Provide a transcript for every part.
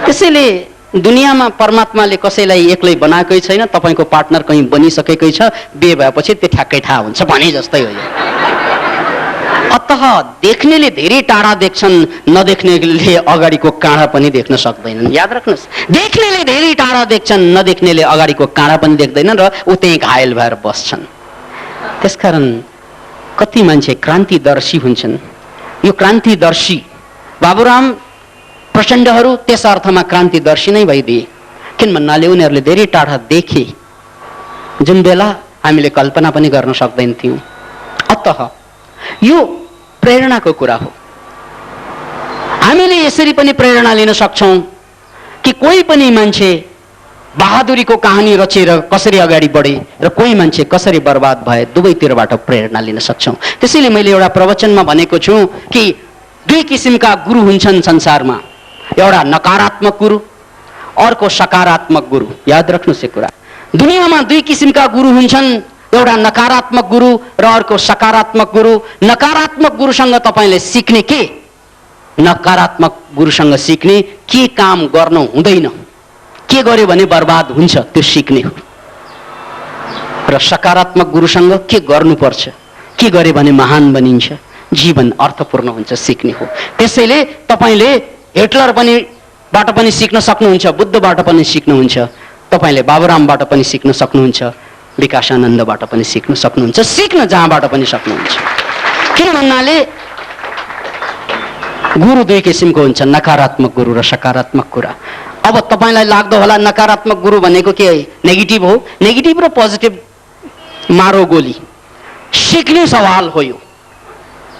त्यसैले दुनियाँमा परमात्माले कसैलाई एक्लै बनाएकै छैन, तपाईको पार्टनर कहीँ बनिसकेकै छ, बिहे भएपछि त्यो ठ्याक्कै थाहा हुन्छ भने जस्तै हो। अतः देख्नेले धेरै टाढा देख्छन्, नदेख्नेले अगाडिको काँडा पनि देख्न सक्दैनन्। याद राख्नुहोस्, देख्नेले धेरै टाढा देख्छन्, नदेख्नेले अगाडिको काँडा पनि देख्दैनन् र उ त्यही घायल भएर बस्छन्। त्यसकारण कति मान्छे क्रान्तिदर्शी हुन्छन्। यो क्रान्तिदर्शी बाबुराम प्रचण्डहरू त्यस अर्थमा क्रान्तिदर्शी नै भइदिए, किन भन्नाले उनीहरूले धेरै टाढा देखे जुन बेला हामीले कल्पना पनि गर्न सक्दैनथ्यौँ। अतः यो प्रेरणाको कुरा हो। हामीले यसरी पनि प्रेरणा लिन सक्छौँ कि कोही पनि मान्छे बहादुरीको कहानी रचेर कसरी अगाडि बढे र कोही मान्छे कसरी बर्बाद भए, दुवैतिरबाट प्रेरणा लिन सक्छौँ। त्यसैले मैले एउटा प्रवचनमा भनेको छु कि दुई किसिमका गुरु हुन्छन् संसारमा, एउटा नकारात्मक गुरु, अर्को सकारात्मक गुरु। याद राख्नुहोस् यो कुरा। दुनियाँमा दुई किसिमका गुरु हुन्छन्, एउटा नकारात्मक गुरु र अर्को सकारात्मक गुरु। नकारात्मक गुरुसँग तपाईले सिक्ने के? नकारात्मक गुरुसँग सिक्ने के काम गर्नु हुँदैन, के गर्यो भने बर्बाद हुन्छ त्यो सिक्ने हो। र सकारात्मक गुरुसँग के गर्नुपर्छ, के गर्यो भने महान बनिन्छ, जीवन अर्थपूर्ण हुन्छ, सिक्ने हो। त्यसैले तपाईले हिटलर बाट पनि सिक्न सक्नुहुन्छ, बुद्धबाट पनि सिक्नुहुन्छ, तपाईले बाबुरामबाट पनि सिक्न सक्नुहुन्छ, विकासानन्दबाट पनि सिक्न सक्नुहुन्छ, सिक्न जहाँबाट पनि सक्नुहुन्छ। किन भन्नाले गुरु दुई किसिमको हुन्छ, नकारात्मक गुरु र सकारात्मक कुरा। अब तपाईलाई लाग्दो होला नकारात्मक गुरु भनेको के नेगेटिभ हो। नेगेटिभ र पोजिटिभ मारो गोली, सिक्ने सवाल हो यो।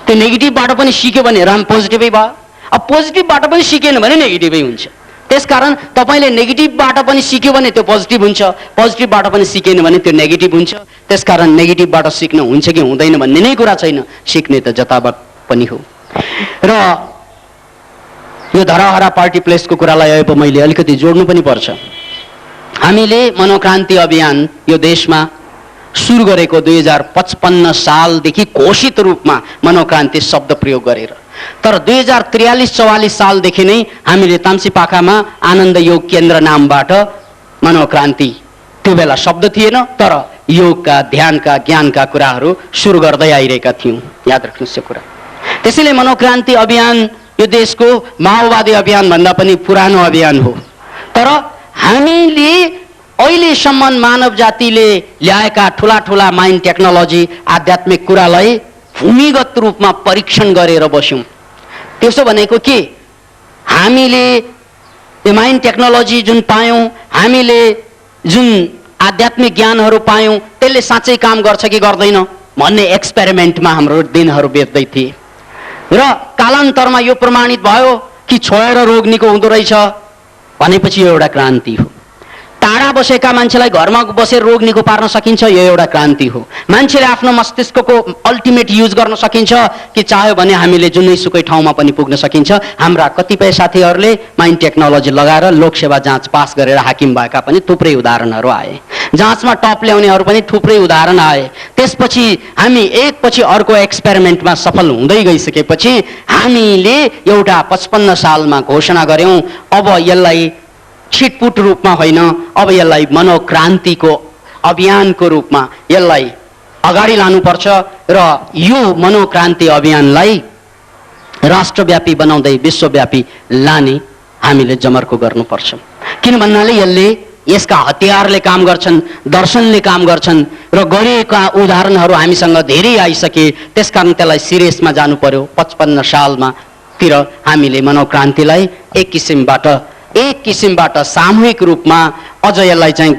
त्यो नेगेटिभबाट पनि सिक्यो भने राम पोजिटिभै भयो, अब पोजिटिभबाट पनि सिकेन भने नेगेटिभै हुन्छ। त्यसकारण तपाईले नेगेटिभबाट पनि सिक्यो भने त्यो पोजिटिभ हुन्छ, पोजिटिभबाट पनि सिकेन भने त्यो नेगेटिभ हुन्छ। त्यसकारण नेगेटिभबाट सिक्न हुन्छ कि हुँदैन भन्ने नै कुरा छैन, सिक्ने त जताबाट पनि हो। र यो धराहरा पार्टी प्लेसको कुरालाई अब मैले अलिकति जोड्नु पनि पर्छ। हामीले मनोक्रान्ति अभियान यो देशमा सुरु गरेको 2055 सालदेखि घोषित रूपमा मनोक्रान्ति शब्द प्रयोग गरेर, तर 2043-44 सालदेखि नै हामीले ताम्सीपाखामा आनन्द योग केन्द्र नामबाट मनोक्रान्ति, त्यो बेला शब्द थिएन तर योगका, ध्यानका, ज्ञानका कुराहरू सुरु गर्दै आइरहेका थियौँ। याद राख्नुहोस् यो कुरा। त्यसैले मनोक्रान्ति अभियान यो देशको माओवादी अभियान भन्दा पनि पुरानो अभियान हो। तर हामीले अहिलेसम्म मानव जातिले ल्याएका ठुला ठुला माइन्ड टेक्नोलोजी, आध्यात्मिक कुरालाई भूमिगत रूपमा परीक्षण गरेर बस्यौँ। त्यसो भनेको के? हामीले त्यो माइन्ड टेक्नोलोजी जुन पायौँ, हामीले जुन आध्यात्मिक ज्ञानहरू पायौँ, त्यसले साँच्चै काम गर्छ कि गर्दैन भन्ने एक्सपेरिमेन्टमा हाम्रो दिनहरू बित्दै थिए। र कालान्तरमा यो प्रमाणित भयो कि छोएर रोग निको हुँदो रहेछ भनेपछि यो एउटा क्रान्ति हो। टाढा बसेका मान्छेलाई घरमा बसेर रोग निको पार्न सकिन्छ, यो एउटा क्रान्ति हो। मान्छेले आफ्नो मस्तिष्कको अल्टिमेट युज गर्न सकिन्छ कि चाह्यो भने हामीले जुनैसुकै ठाउँमा पनि पुग्न सकिन्छ। हाम्रा कतिपय साथीहरूले माइन्ड टेक्नोलोजी लगाएर लोकसेवा जाँच पास गरेर हाकिम भएका पनि थुप्रै उदाहरणहरू आए, जाँचमा टप ल्याउनेहरू पनि थुप्रै उदाहरण आए। त्यसपछि हामी एकपछि अर्को एक्सपेरिमेन्टमा सफल हुँदै गइसकेपछि हामीले एउटा 55 सालमा घोषणा गर्यौँ, अब यसलाई छिटपुट रूपमा होइन, अब यसलाई मनोक्रान्तिको अभियानको रूपमा यसलाई अगाडि लानुपर्छ र यो मनोक्रान्ति अभियानलाई राष्ट्रव्यापी बनाउँदै विश्वव्यापी लाने हामीले जमर्को गर्नुपर्छ। किन भन्नाले यसका हतियारले काम गर्छन्, दर्शनले काम गर्छन् र गरेका उदाहरणहरू हामीसँग धेरै आइसके। त्यसकारण त्यसलाई सिरियसमा जानु पर्यो। 55 सालमा तिर हामीले मनोक्रान्तिलाई एक किसिमबाट सामूहिक रूपमा अझ यसलाई चाहिँ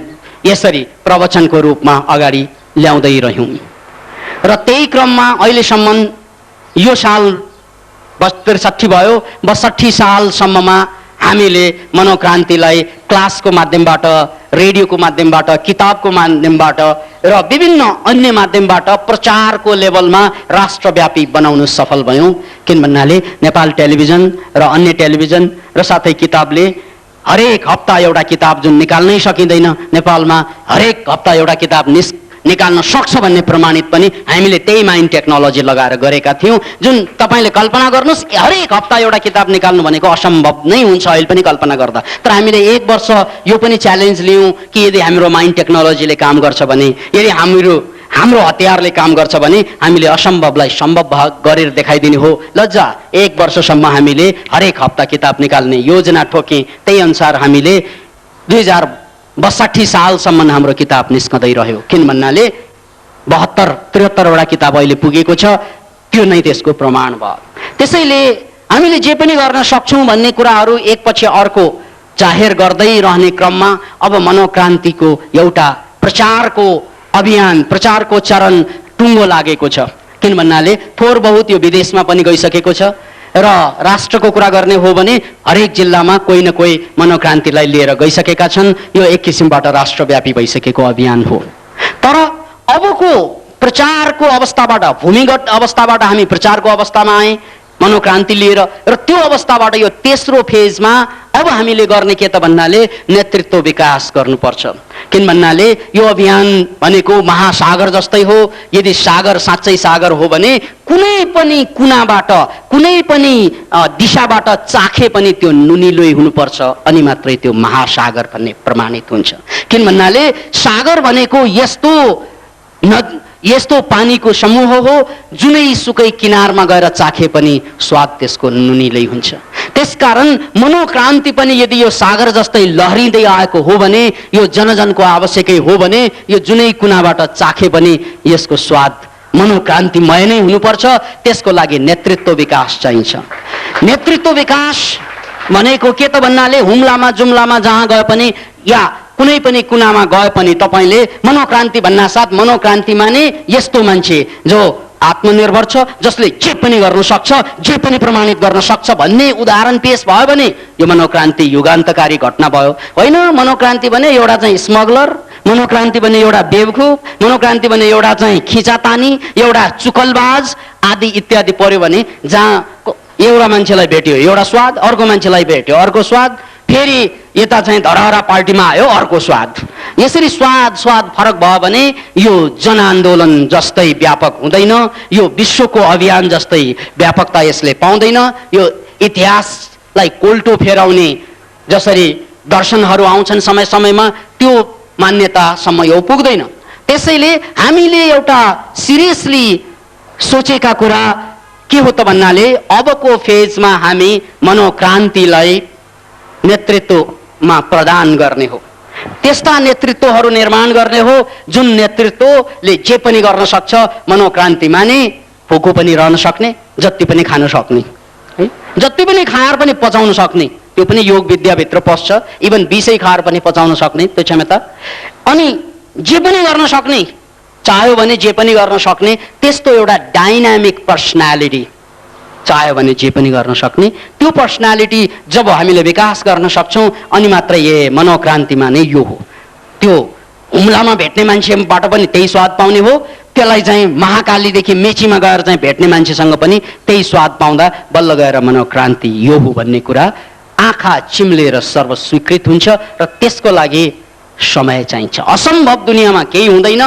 यसरी प्रवचनको रूपमा अगाडि ल्याउँदै रह्यौँ। र त्यही क्रममा अहिलेसम्म यो साल 63 भयो, 62 सालसम्ममा हामीले मनोक्रान्तिलाई क्लासको माध्यमबाट, रेडियोको माध्यमबाट, किताबको माध्यमबाट र विभिन्न अन्य माध्यमबाट प्रचारको लेभलमा राष्ट्रव्यापी बनाउन सफल भयौँ। किन भन्नाले नेपाल टेलिभिजन र अन्य टेलिभिजन र साथै किताबले हरेक हप्ता एउटा किताब जुन निकाल्नै सकिँदैन, नेपालमा हरेक हप्ता एउटा किताब निकाल्न सक्छ भन्ने प्रमाणित पनि हामीले त्यही माइन्ड टेक्नोलोजी लगाएर गरेका थियौँ। जुन तपाईँले कल्पना गर्नुहोस् हरेक हप्ता एउटा किताब निकाल्नु भनेको असम्भव नै हुन्छ अहिले पनि कल्पना गर्दा। तर हामीले 1 वर्ष यो पनि च्यालेन्ज लियौँ कि यदि हाम्रो माइन्ड टेक्नोलोजीले काम गर्छ भने, यदि हाम्रो हतियारले काम गर्छ भने हामीले असम्भवलाई सम्भव गरेर देखाइदिने हो। लज्जा 1 वर्षसम्म हामीले हरेक हप्ता किताब निकाल्ने योजना ठोक्यौँ। त्यही अनुसार हामीले 2062 सालसम्म हाम्रो किताब निस्कँदै रह्यो। किन भन्नाले 72-73वटा किताब अहिले पुगेको छ। त्यो नै त्यसको प्रमाण भयो। त्यसैले हामीले जे पनि गर्न सक्छौँ भन्ने कुराहरू एकपछि अर्को जाहेर गर्दै रहने क्रममा अब मनोक्रान्तिको एउटा प्रचारको अभियान, प्रचारको चरण टुङ्गो लागेको छ। किन भन्नाले थोर बहुत यो विदेशमा पनि गइसकेको छ र राष्ट्रको कुरा गर्ने हो भने हरेक जिल्लामा कोही न कोही मनोक्रान्तिलाई लिएर गइसकेका छन्। यो एक किसिमबाट राष्ट्रव्यापी भइसकेको अभियान हो। तर अबको प्रचारको अवस्थाबाट, भूमिगत अवस्थाबाट हामी प्रचारको अवस्थामा आए मनोक्रान्ति लिएर, र त्यो अवस्थाबाट यो तेस्रो फेजमा अब हामीले गर्ने के त भन्नाले नेतृत्व विकास गर्नुपर्छ। किन भन्नाले यो अभियान भनेको महासागर जस्तै हो। यदि सागर साँच्चै सागर हो भने कुनै पनि कुनाबाट, कुनै पनि दिशाबाट चाखे पनि त्यो नुनिलोई हुनुपर्छ, अनि मात्रै त्यो महासागर भन्ने प्रमाणित हुन्छ। किन भन्नाले सागर भनेको यस्तो पानीको समूह हो जुनै सुकै किनारमा गएर चाखे पनि स्वाद त्यसको नुनिलै हुन्छ। त्यसकारण मनोक्रान्ति पनि यदि यो सागर जस्तै लहरिँदै आएको हो भने, यो जनजनको आवश्यकै हो भने, यो जुनै कुनाबाट चाखे पनि यसको स्वाद मनोक्रान्तिमय नै हुनुपर्छ। त्यसको लागि नेतृत्व विकास चाहिन्छ। नेतृत्व विकास भनेको के त भन्नाले हुम्लामा जुम्लामा जहाँ गए पनि या कुनै पनि कुनामा गए पनि तपाईले मनोक्रान्ति भन्नासाथ मनोक्रान्तिमा नै यस्तो मान्छे जो आत्मनिर्भर छ, जसले जे पनि गर्न सक्छ, जे पनि प्रमाणित गर्न सक्छ भन्ने उदाहरण पेश भयो भने यो मनोक्रान्ति युगान्तकारी घटना भयो। होइन मनोक्रान्ति भने एउटा चाहिँ स्मगलर, मनोक्रान्ति भने एउटा बेवकूफ, मनोक्रान्ति भने एउटा चाहिँ खिचातानी, एउटा चुकलबाज आदि इत्यादि पर्यो भने जहाँ एउटा मान्छेलाई भेट्यो एउटा स्वाद, अर्को मान्छेलाई भेट्यो अर्को स्वाद, फेरि यता चाहिँ धरहरा पार्टीमा आयो अर्को स्वाद। यसरी स्वाद फरक भयो भने यो जनआन्दोलन जस्तै व्यापक हुँदैन, यो विश्वको अभियान जस्तै व्यापकता यसले पाउँदैन। यो इतिहासलाई कोल्टो फेराउने जसरी दर्शनहरू आउँछन् समय समयमा, त्यो मान्यतासम्म यो पुग्दैन। त्यसैले हामीले एउटा सिरियसली सोचेका कुरा के हो त भन्नाले अबको फेजमा हामी मनोक्रान्तिलाई नेतृत्वमा प्रदान गर्ने हो। त्यस्ता नेतृत्वहरू निर्माण गर्ने हो जुन नेतृत्वले जे पनि गर्न सक्छ, मनोक्रान्तिमा नै भोको पनि रहन सक्ने, जति पनि खान सक्ने, है जति पनि खाएर पनि पचाउन सक्ने, त्यो पनि योग विद्याभित्र पस्छ। इभन विषै खाएर पनि पचाउन सक्ने त्यो क्षमता, अनि जे पनि गर्न सक्ने, चाह्यो भने जे पनि गर्न सक्ने, त्यस्तो एउटा डाइनामिक पर्सनालिटी, चाह्यो भने जे पनि गर्न सक्ने त्यो पर्सनालिटी जब हामीले विकास गर्न सक्छौँ अनि मात्रै ये मनोक्रान्तिमा नै यो हो। त्यो हुम्लामा भेट्ने मान्छेबाट पनि त्यही स्वाद पाउने हो, त्यसलाई चाहिँ महाकालीदेखि मेचीमा गएर चाहिँ भेट्ने मान्छेसँग पनि त्यही स्वाद पाउँदा बल्ल गएर मनोक्रान्ति यो हो भन्ने कुरा आँखा चिम्लेर सर्वस्वीकृत हुन्छ। र त्यसको लागि समय चाहिन्छ। असम्भव दुनियाँमा केही हुँदैन,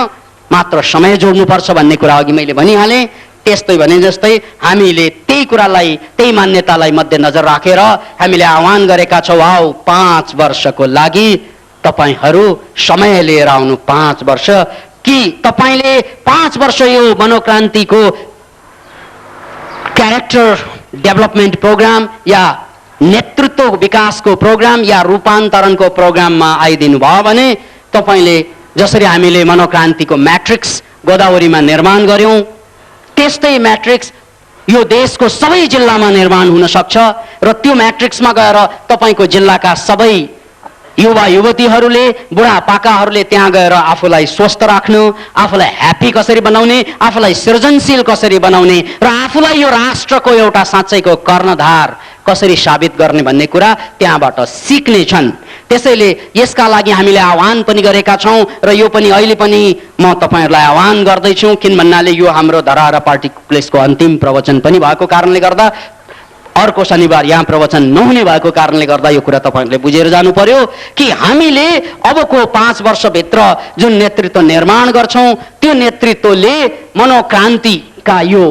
मात्र समय जोड्नुपर्छ भन्ने कुरा अघि मैले भनिहालेँ। त्यस्तै भने जस्तै हामीले त्यही कुरालाई, त्यही मान्यतालाई मध्यनजर राखेर हामीले आह्वान गरेका छौँ, आओ 5 वर्षको लागि तपाईहरू समय लिएर आउनु। 5 वर्ष कि तपाईले 5 वर्ष यो मनोक्रान्तिको क्यारेक्टर डेभलपमेन्ट प्रोग्राम या नेतृत्व विकासको प्रोग्राम या रूपान्तरणको प्रोग्राममा आइदिनु भयो भने तपाईले जसरी हामीले मनोक्रान्तिको म्याट्रिक्स गोदावरीमा निर्माण गर्यौं त्यस्तै म्याट्रिक्स यो देशको सबै जिल्लामा निर्माण हुन सक्छ। र त्यो म्याट्रिक्समा गएर तपाईको जिल्लाका सबै युवा युवतीहरूले, बुढापाकाहरूले त्यहाँ गएर आफूलाई स्वस्थ राख्नु, आफूलाई ह्याप्पी कसरी बनाउने, आफूलाई सृजनशील कसरी बनाउने र आफूलाई यो राष्ट्रको एउटा साँच्चैको कर्णधार कसरी साबित गर्ने भन्ने कुरा त्यहाँबाट सिक्ने छन्। त्यसैले यसका लागि हामीले आह्वान पनि गरेका छौं र यो पनि अहिले पनि म तपाईहरुलाई आह्वान गर्दै छु। किन भन्नाले यो हाम्रो धरहरा पार्टी प्लेसको अन्तिम प्रवचन पनि भएको कारणले गर्दा अर्को शनिबार यहाँ प्रवचन नहुने भएको कारणले गर्दा यो कुरा तपाईहरुले बुझेर जानु पर्यो कि हामीले अबको 5 वर्षभित्र जुन नेतृत्व निर्माण गर्छौं त्यो नेतृत्वले मनोक्रान्तिका यो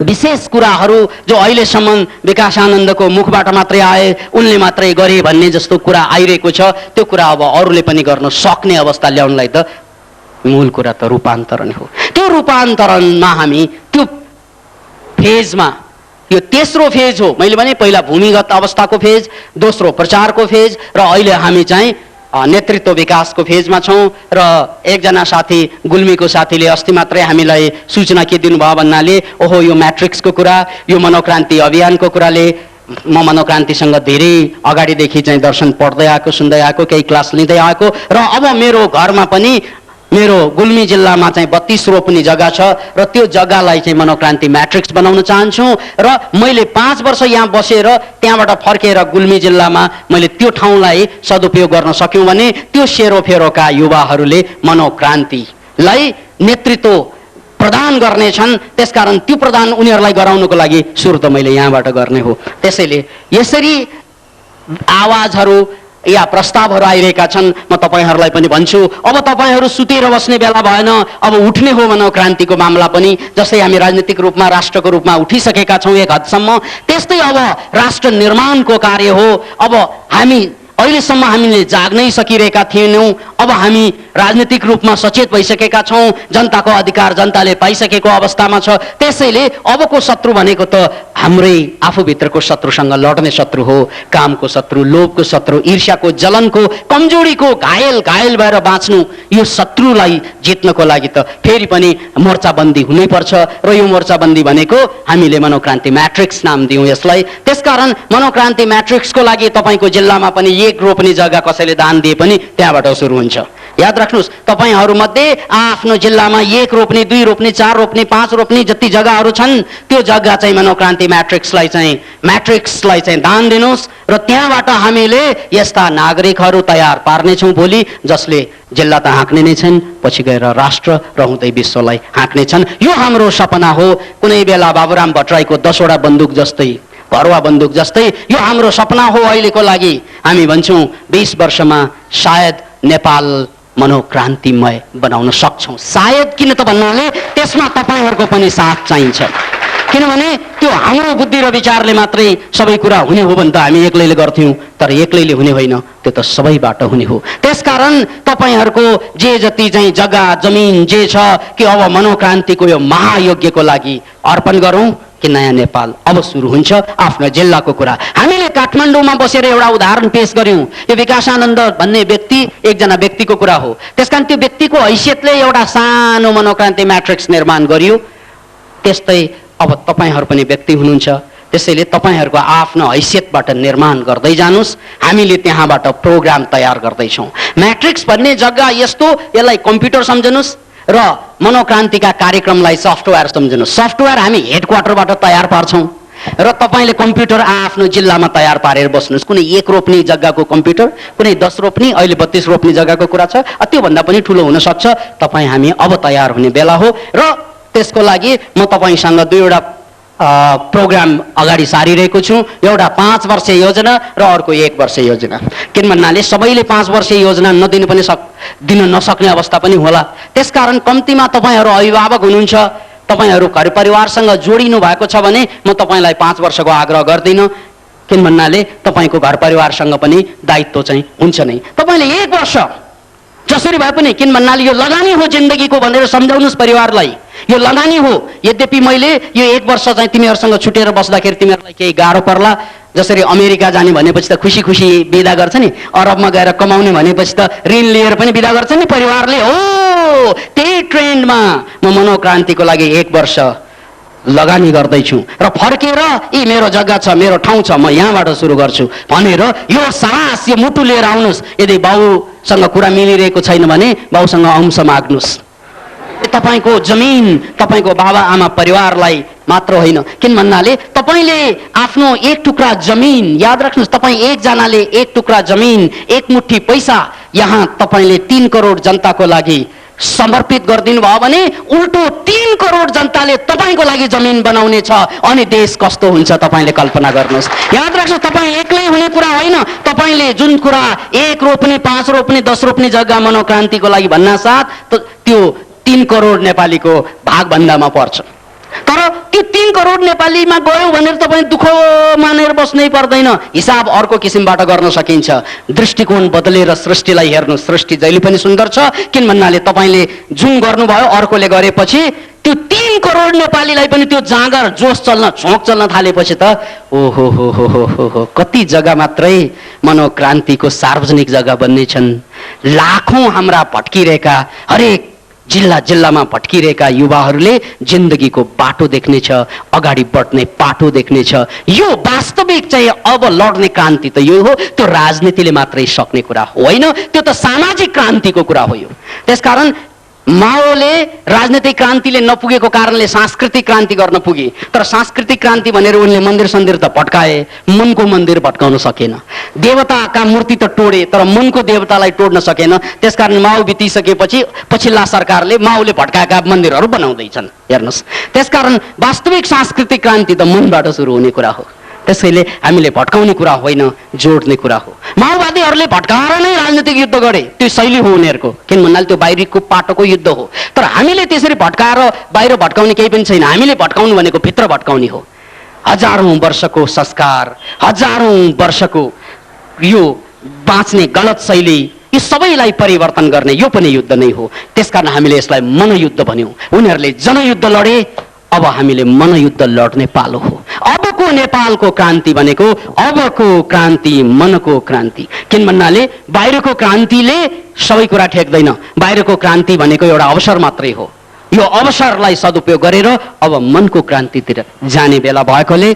विशेष कुराहरू जो अहिलेसम्म विकासानन्दको मुखबाट मात्रै आए उनले मात्रै गरे भन्ने जस्तो कुरा आइरहेको छ त्यो कुरा अब अरूले पनि गर्न सक्ने अवस्था ल्याउनलाई त मूल कुरा त रूपान्तरण हो। त्यो रूपान्तरणमा हामी त्यो फेजमा यो तेस्रो फेज हो। मैले भने पहिला भूमिगत अवस्थाको फेज, दोस्रो प्रचारको फेज र अहिले हामी चाहिँ नेतृत्व विकासको फेजमा छौं। र एकजना साथी गुल्मीको साथीले अस्ति मात्रै हामीलाई सूचना के दिनुभयो भन्नाले ओहो यो म्याट्रिक्सको कुरा, यो मनोक्रान्ति अभियानको कुराले म मनोक्रान्तिसँग धेरै अगाडिदेखि चाहिँ दर्शन पढ्दै आएको, सुन्दै आएको, केही क्लास लिँदै आएको र अब मेरो घरमा पनि मेरो गुल्मी जिल्लामा चाहिँ 32 रोपनी जग्गा छ र त्यो जग्गालाई चाहिँ मनोक्रान्ति म्याट्रिक्स बनाउन चाहन्छु र मैले 5 वर्ष यहाँ बसेर त्यहाँबाट फर्केर गुल्मी जिल्लामा मैले त्यो ठाउँलाई सदुपयोग गर्न सक्यौं भने त्यो सेरोफेरोका युवाहरूले मनोक्रान्तिलाई नेतृत्व प्रदान गर्नेछन्। त्यसकारण त्यो प्रदान उनीहरूलाई गराउनको लागि सुरु त मैले यहाँबाट गर्ने हो। त्यसैले यसरी आवाजहरू या प्रस्तावहरू आइरहेका छन्। म तपाईहरुलाई पनि भन्छु अब तपाईहरु सुतेर बस्ने बेला भएन, अब उठ्ने हो मनोक्रान्तिको मामला पनि। जस्तै हामी राजनीतिक रूपमा राष्ट्रको रूपमा उठिसकेका छौं एक हदसम्म, त्यस्तै अब राष्ट्र निर्माणको कार्य हो। अब हामी अहिलेसम्म हामीले जाग्नै सकिरहेका थिएनौं, अब हामी राजनीतिक रूपमा सचेत भइसकेका छौं, जनताको अधिकार जनताले पाइसकेको अवस्थामा छ। त्यसैले अबको शत्रु भनेको त हाम्रै आफूभित्रको शत्रुसँग लड्ने शत्रु हो। कामको शत्रु, लोभको शत्रु, ईर्ष्याको, जलनको, कमजोरीको घायल भएर बाँच्नु, यो शत्रुलाई जित्नको लागि त फेरि पनि मोर्चाबन्दी हुनै पर्छ र यो मोर्चाबन्दी भनेको हामीले मनोक्रान्ति म्याट्रिक्स नाम दियौं यसलाई। त्यसकारण मनोक्रान्ति म्याट्रिक्सको लागि तपाईको जिल्लामा पनि एक रोपनी जग्गा कसैले दान दिए पनि त्यहाँबाट सुरु हुन्छ। याद राख्नुस्, तपाईहरु मध्ये आफ्नो जिल्लामा 1 रोपनी, 2 रोपनी, 4 रोपनी, 5 रोपनी जति जग्गाहरू छन् त्यो जग्गा चाहिँ मनोक्रान्ति म्याट्रिक्सलाई चाहिँ दान दिनुस् र त्यहाँबाट हामीले यस्ता नागरिकहरू तयार पार्नेछौं भोलि जसले जिल्ला त हाँक्ने नै छन्, पछि गएर राष्ट्र र हुँदै विश्वलाई हाँक्ने छन्। यो हाम्रो सपना हो। कुनै बेला बाबुराम भट्टराईको 10 वटा बन्दुक जस्तै, भरुवा बन्दुक जस्तै यो हाम्रो सपना हो अहिलेको लागि। हामी भन्छौं 20 वर्षमा सायद नेपाल मनोक्रान्तिमय बनाउन सक्छौं। सायद किन त भन्नाले त्यसमा तपाईहरुको पनि साथ चाहिन्छ। किनभने त्यो हाम्रो बुद्धि र विचारले मात्रै सबै कुरा हुने हो भने त हामी एक्लैले गर्थ्यौं, तर एक्लैले हुने होइन, त्यो त सबैबाट हुने हो। त्यसकारण तपाईहरुको जे जति चाहिँ जग्गा जमिन जे छ कि अब मनोक्रान्तिको यो महायज्ञको लागि अर्पण गरौं कि नयाँ नेपाल अब सुरु हुन्छ। आफ्नो जिल्लाको कुरा हामीले काठमाडौँमा बसेर एउटा उदाहरण पेश गर्यौं। यो विकासानन्द भन्ने व्यक्ति एकजना व्यक्तिको कुरा हो। त्यसकारण त्यो व्यक्तिको हैसियतले एउटा सानो मनोक्रान्ति म्याट्रिक्स निर्माण गरियो। त्यस्तै अब तपाईहरु पनि व्यक्ति हुनुहुन्छ, त्यसैले तपाईहरुको आफ्नो हैसियतबाट निर्माण गर्दै जानुस्। हामीले त्यहाँबाट प्रोग्राम तयार गर्दै छौं। म्याट्रिक्स भन्ने जग्गा यस्तो, यसलाई कम्प्युटर सम्झनुस् र मनोक्रान्तिका कार्यक्रमलाई सफ्टवेयर सम्झनुस्। सफ्टवेयर हामी हेडक्वार्टरबाट तयार पार्छौं र तपाईले कम्प्युटर आफ्नो जिल्लामा तयार पारेर बस्नुस्। कुनै 1 रोपनी जग्गाको कम्प्युटर, कुनै 10 रोपनी, अहिले 32 रोपनी जग्गाको कुरा छ, त्यो भन्दा पनि ठूलो हुन सक्छ। तपाई हामी अब तयार हुने बेला हो र त्यसको लागि म तपाईसँग 2 वटा प्रोग्राम अगाडि सारिरहेको छु। एउटा 5 वर्षे योजना र अर्को 1 वर्षे योजना। किन भन्नाले सबैले 5 वर्षे योजना नदिनु पनि दिन नसक्ने अवस्था पनि होला। त्यसकारण कम्तीमा तपाईहरु अभिभावक हुनुहुन्छ, तपाईहरु घर परिवारसँग जोडिनु भएको छ भने म तपाईलाई 5 वर्षको आग्रह गर्दिन। किन भन्नाले तपाईको घर परिवारसँग पनि दायित्व चाहिँ हुन्छ नै। तपाईले 1 वर्ष जसरी भए पनि, किन भन्नाले यो लगानी हो जिन्दगीको भनेर सम्झाउनुस् परिवारलाई। यो लगानी हो। यद्यपि मैले यो 1 वर्ष चाहिँ तिमीहरुसँग छुटेर बस्दाखेरि तिमीहरुलाई केही गाह्रो पर्ला। जसरी अमेरिका जाने भनेपछि त खुसी खुसी बिदा गर्छ नि, अरबमा गएर कमाउने भनेपछि त ऋण लिएर पनि बिदा गर्छ नि परिवारले। हो, त्यही ट्रेन्डमा म मनोक्रान्तिको लागि 1 वर्ष लगानी गर्दैछु र फर्केर यी मेरो जग्गा छ, मेरो ठाउँ छ, म यहाँबाट सुरु गर्छु भनेर यो साहस, यो मुटु लिएर आउनुस्। यदि बाउसँग कुरा मिलिरहेको छैन भने बाउसँग अंश माग्नुस्। तपाईको जमिन तपाईको बाबा आमा परिवारलाई मात्र होइन। किन भन्नाले तपाईले आफ्नो 1 टुक्रा जमिन, याद राख्नुस्, तपाई एकजनाले 1 टुक्रा जमिन, 1 मुट्ठी पैसा यहाँ तपाईले 3 करोड जनताको लागि समर्पित गरिदिनु भयो भने उल्टो 3 करोड जनताले तपाईँको लागि जमिन बनाउने छ अनि देश कस्तो हुन्छ तपाईँले कल्पना गर्नुहोस्। याद राख्नुहोस्, तपाईँ एक्लै हुने कुरा होइन। तपाईँले जुन कुरा 1 रोप्ने 5 रोप्ने 10 रोप्ने जग्गा मनोक्रान्तिको लागि भन्नासाथ त्यो 3 करोड नेपालीको भागभन्दामा पर्छ। तर त्यो 3 करोड नेपालीमा गयो भनेर तपाईँ दुःख मानेर बस्नै पर्दैन। हिसाब अर्को किसिमबाट गर्न सकिन्छ। दृष्टिकोण बदलेर सृष्टिलाई हेर्नु। सृष्टि जहिले पनि सुन्दर छ, किन भन्नाले तपाईँले जुन गर्नुभयो अर्कोले गरेपछि त्यो 3 करोड नेपालीलाई पनि त्यो जाँगर जोस चल्न झोक चल्न थालेपछि त ओहो हो हो हो हो हो कति जग्गा मात्रै मनोक्रान्तिको सार्वजनिक जग्गा बन्ने छन्। लाखौं हाम्रा भट्किरहेका हरेक जिल्ला जिल्लामा भट्किरहेका युवाहरूले जिन्दगीको बाटो देख्नेछ, अगाडि बढ्ने बाटो देख्नेछ। यो वास्तविक चाहिँ अब लड्ने क्रान्ति त यो हो। त्यो राजनीतिले मात्रै सक्ने कुरा होइन, त्यो त सामाजिक क्रान्तिको कुरा हो। यो त्यसकारण माओले राजनीतिक क्रान्तिले नपुगेको कारणले सांस्कृतिक क्रान्ति गर्न पुगे। तर सांस्कृतिक क्रान्ति भनेर उनले मन्दिर सन्दिर त भट्काए, मनको मन्दिर भट्काउन सकेन। देवताका मूर्ति त तोडे तर मनको देवतालाई तोड्न सकेन। त्यसकारण माओ बितिसकेपछि पछिल्ला सरकारले माओले भट्काएका मन्दिरहरू बनाउँदैछन्। हेर्नुहोस्, त्यसकारण वास्तविक सांस्कृतिक क्रान्ति त मनबाट सुरु हुने कुरा हो। त्यसैले हामीले भट्काउने कुरा होइन, जोड्ने कुरा हो। माओवादीहरूले भट्काएर नै राजनीतिक युद्ध गरे, त्यो शैली हो उनीहरूको। किन भन्नाले त्यो बाहिरको पाटोको युद्ध हो। तर हामीले त्यसरी भट्काएर बाहिर भट्काउने केही पनि छैन। हामीले भट्काउनु भनेको भित्र भट्काउने हो। हजारौं वर्षको संस्कार, हजारौं वर्षको यो बाँच्ने गलत शैली, यी सबैलाई परिवर्तन गर्ने यो पनि युद्ध नै हो। त्यसकारण हामीले यसलाई मनयुद्ध भन्यौं। उनीहरूले जनयुद्ध लडे, अब हामीले मनयुद्ध लड्ने पालो हो। अबको नेपालको क्रान्ति भनेको अबको क्रान्ति मनको क्रान्ति। किन भन्नाले बाहिरको क्रान्तिले सबै कुरा ठेक्दैन। बाहिरको क्रान्ति भनेको एउटा अवसर मात्रै हो। यो अवसरलाई सदुपयोग गरेर अब मनको क्रान्तितिर जाने बेला भएकोले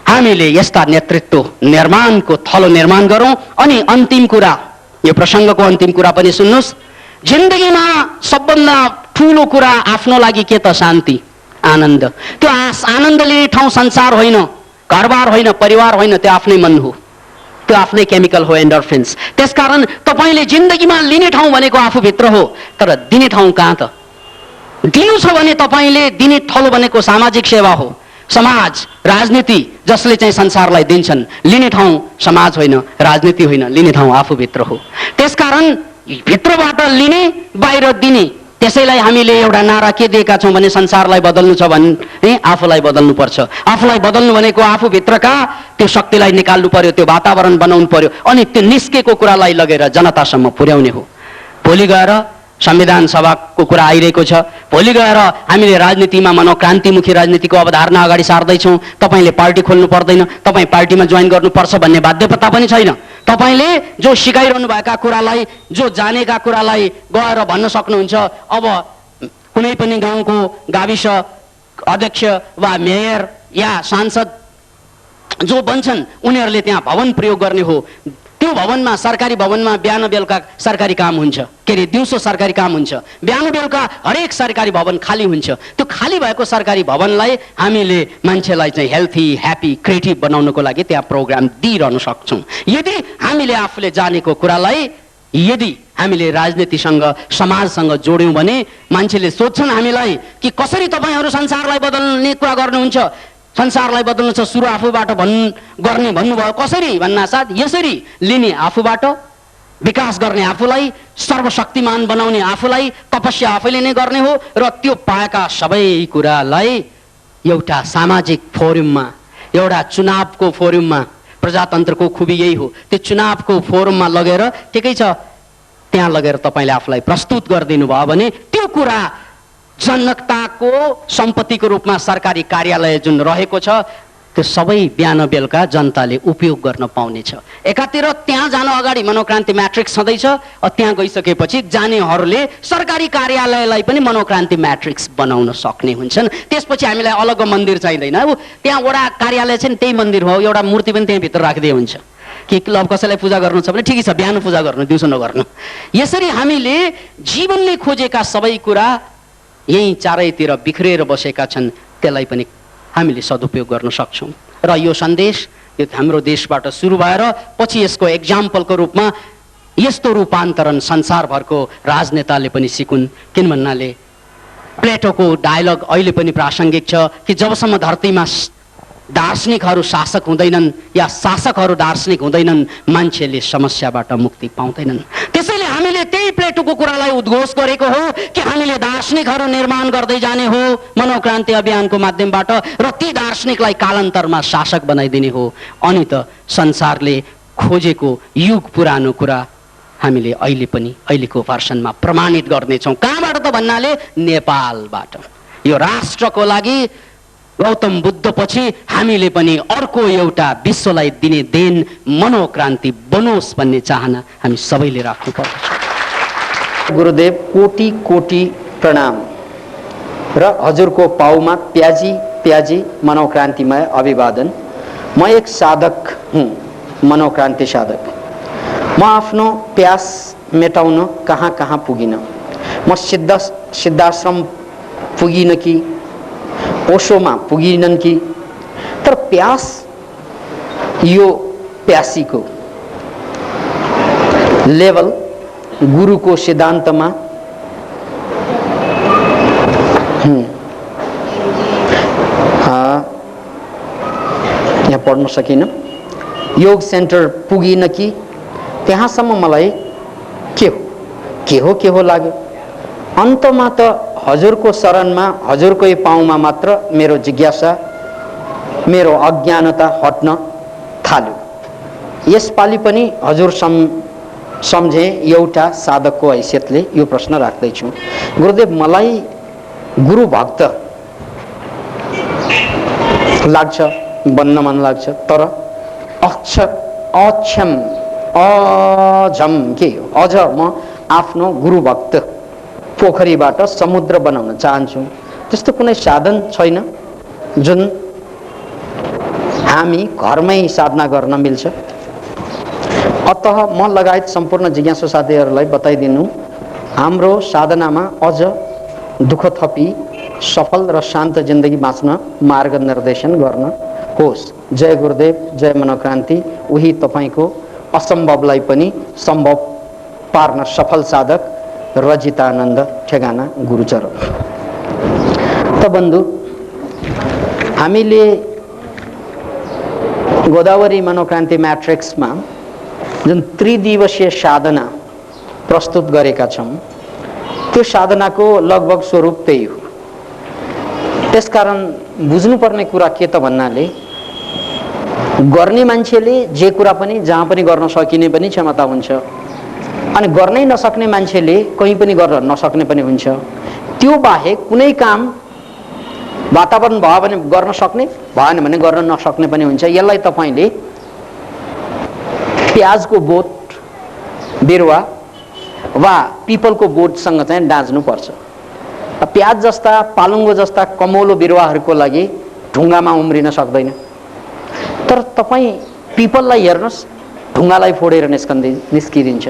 हामीले यस्ता नेतृत्व निर्माणको थलो निर्माण गरौं। अनि अन्तिम कुरा, यो प्रसङ्गको अन्तिम कुरा पनि सुन्नुहोस्। जिन्दगीमा सबभन्दा ठूलो कुरा आफ्नो लागि के त शान्ति, आनन्द। त्यो आनन्द लिने ठाउँ संसार होइन, घरबार होइन, परिवार होइन, त्यो आफ्नै मन हो। त्यो आफ्नै केमिकल हो, एन्डोर्फिन्स। त्यसकारण तपाईले जिन्दगीमा लिने ठाउँ भनेको आफूभित्र हो। तर दिने ठाउँ कहाँ त? दिनु छ भने तपाईले दिने थलो भनेको सामाजिक सेवा हो, समाज, राजनीति, जसले चाहिँ संसारलाई दिन्छन्। लिने ठाउँ समाज होइन, राजनीति होइन, लिने ठाउँ आफूभित्र हो। त्यसकारण भित्रबाट लिने, बाहिर दिने। त्यसैलाई हामीले एउटा नारा के दिएका छौं भने संसारलाई बदल्नु छ भने आफूलाई बदल्नु पर्छ। आफूलाई बदल्नु भनेको आफूभित्रका त्यो शक्तिलाई निकाल्नु पर्यो, त्यो वातावरण बनाउनु पर्यो, अनि त्यो निस्केको कुरालाई लगेर जनतासम्म पुर्याउने हो। भोलि गएर संविधान सभाको कुरा आइरहेको छ। भोलि गएर हामीले राजनीतिमा मनोक्रान्तिमुखी राजनीतिको अवधारणा अगाडि सार्दैछौँ। तपाईले पार्टी खोल्नु पर्दैन, तपाईँ पार्टीमा जोइन गर्नुपर्छ भन्ने बाध्यता पनि छैन। तपाईले जो सिकाइरहनु भएका कुरालाई, जो जानेका कुरालाई गएर भन्न सक्नुहुन्छ। अब कुनै पनि गाउँको गाविस अध्यक्ष वा मेयर या सांसद जो बन्छन् उनीहरूले त्यहाँ भवन प्रयोग गर्ने हो। त्यो भवनमा, सरकारी भवनमा बिहान बेलुका सरकारी काम हुन्छ, के अरे दिउँसो सरकारी काम हुन्छ, बिहान बेलुका हरेक सरकारी भवन खाली हुन्छ। त्यो खाली भएको सरकारी भवनलाई हामीले मान्छेलाई चाहिँ हेल्थी, ह्याप्पी, क्रिएटिभ बनाउनको लागि त्यहाँ प्रोग्राम दिइरहन सक्छौँ। यदि हामीले आफूले जानेको कुरालाई यदि हामीले राजनीतिसँग, समाजसँग जोड्यौं भने मान्छेले सोध्छन् हामीलाई कि कसरी तपाईहरू संसारलाई बदल्ने कुरा गर्नुहुन्छ, संसारलाई बदल्नु छ सुरु आफूबाट गर्ने भन्नुभयो। कसरी भन्नासाथ यसरी लिने आफूबाट, विकास गर्ने आफूलाई, सर्वशक्तिमान बनाउने आफूलाई, तपस्या आफैले नै गर्ने हो। र त्यो पाएका सबै कुरालाई एउटा सामाजिक फोरममा, एउटा चुनावको फोरममा, प्रजातन्त्रको खुबी यही हो, त्यो चुनावको फोरममा लगेर ठिकै छ त्यहाँ लगेर तपाईले आफूलाई प्रस्तुत गरिदिनु भयो भने त्यो कुरा जनताको सम्पत्तिको रूपमा सरकारी कार्यालय जुन रहेको छ त्यो सबै बिहान बेलुका जनताले उपयोग गर्न पाउनेछ। एकातिर त्यहाँ जान अगाडि मनोक्रान्ति म्याट्रिक्स छँदैछ, त्यहाँ गइसकेपछि जानेहरूले सरकारी कार्यालयलाई पनि मनोक्रान्ति म्याट्रिक्स बनाउन सक्ने हुन्छन्। त्यसपछि हामीलाई अलग मन्दिर चाहिँदैन। त्यहाँ वडा कार्यालय चाहिँ त्यही मन्दिर हो, एउटा मूर्ति पनि त्यही भित्र राखिदिए हुन्छ कि अब कसैलाई पूजा गर्नु छ भने ठिकै छ, बिहान पूजा गर्नु, दिउँसो नगर्नु। यसरी हामीले जीवनले खोजेका सबै कुरा यही चारैतिर बिखरेर बसेका छन्, त्यसलाई पनि हामीले सदुपयोग गर्न सक्छौँ। र यो सन्देश यो हाम्रो देशबाट सुरु भएर पछि यसको एक्जाम्पलको रूपमा यस्तो रूपान्तरण संसारभरको राजनेताले पनि सिकुन्। किन भन्नाले प्लेटोको डायलग अहिले पनि प्रासङ्गिक छ कि जबसम्म धरतीमा दार्शनिकहरू शासक हुँदैनन् या शासकहरू दार्शनिक हुँदैनन्, मान्छेले समस्याबाट मुक्ति पाउँदैनन्। त्यसैले हामीले त्यही प्लेटोको कुरालाई उद्घोष गरेको हो कि हामीले दार्शनिकहरू निर्माण गर्दै जाने हो मनोक्रान्ति अभियानको माध्यमबाट, र ती दार्शनिकलाई कालान्तरमा शासक बनाइदिने हो। अनि त संसारले खोजेको युग पुरानो कुरा हामीले अहिले पनि अहिलेको भर्सनमा प्रमाणित गर्नेछौँ। कहाँबाट त भन्नाले नेपालबाट। यो राष्ट्रको लागि गौतम बुद्ध पछि हामीले पनि अर्को एउटा विश्वलाई दिने देन मनोक्रान्ति बनोस् भन्ने चाहना हामी सबैले राख्नुपर्छ। गुरुदेव कोटि कोटि प्रणाम र हजुरको पाउमा प्याजी प्याजी मनोक्रान्तिमय अभिवादन। म एक साधक हुँ, मनोक्रान्ति साधक। म आफ्नो प्यास मेटाउन कहाँ कहाँ पुगिन। म सिद्धाश्रम पुगिन कि ओशोमा पुगिनन् कि, तर प्यास यो प्यासीको लेभल गुरुको सिद्धान्तमा यहाँ पढ्न सकिन। योग सेन्टर पुगिन कि त्यहाँसम्म मलाई के हो लाग्यो। अन्तमा त हजुरको शरणमा हजुरकै पाउमा मात्र मेरो जिज्ञासा, मेरो अज्ञानता हट्न थाल्यो। यसपालि पनि हजुर सम्झे एउटा साधकको हैसियतले यो प्रश्न राख्दैछु। गुरुदेव, मलाई गुरु भक्त लाग्छ, बन्न मन लाग्छ, तर अझ म आफ्नो गुरु भक्त पोखरीबाट समुद्र बनाउन चाहन्छु। त्यस्तो कुनै साधन छैन जुन हामी घरमै साधना गर्न मिल्छ। अतः म लगायत सम्पूर्ण जिज्ञासु साथीहरूलाई बताइदिनु, हाम्रो साधनामा अझ दुःख थपी सफल र शान्त जिन्दगी बाँच्न मार्गनिर्देशन गर्न होस्। जय गुरुदेव, जय मनोक्रान्ति। उही तपाईको असम्भवलाई पनि सम्भव पार्न सफल साधक रजितानन्द ठेगाना गुरुचरण। त बन्धु, हामीले गोदावरी मनोक्रान्ति म्याट्रिक्समा जुन त्रिदिवसीय साधना प्रस्तुत गरेका छौँ, त्यो साधनाको लगभग स्वरूप त्यही हो। त्यसकारण बुझ्नुपर्ने कुरा के त भन्नाले, गर्ने मान्छेले जे कुरा पनि जहाँ पनि गर्न सकिने पनि क्षमता हुन्छ, अनि गर्नै नसक्ने मान्छेले कहीँ पनि गर्न नसक्ने पनि हुन्छ। त्यो बाहेक कुनै काम वातावरण भयो भने गर्न सक्ने, भएन भने गर्न नसक्ने पनि हुन्छ। यसलाई तपाईँले प्याजको बोट बिरुवा वा पिपलको बोटसँग चाहिँ डाँच्नुपर्छ। प्याज जस्ता, पालुङ्गो जस्ता कमौलो बिरुवाहरूको लागि ढुङ्गामा उम्रिन सक्दैन, तर तपाईँ पिपललाई हेर्नुहोस्, ढुङ्गालाई फोडेर निस्किदिन्छ।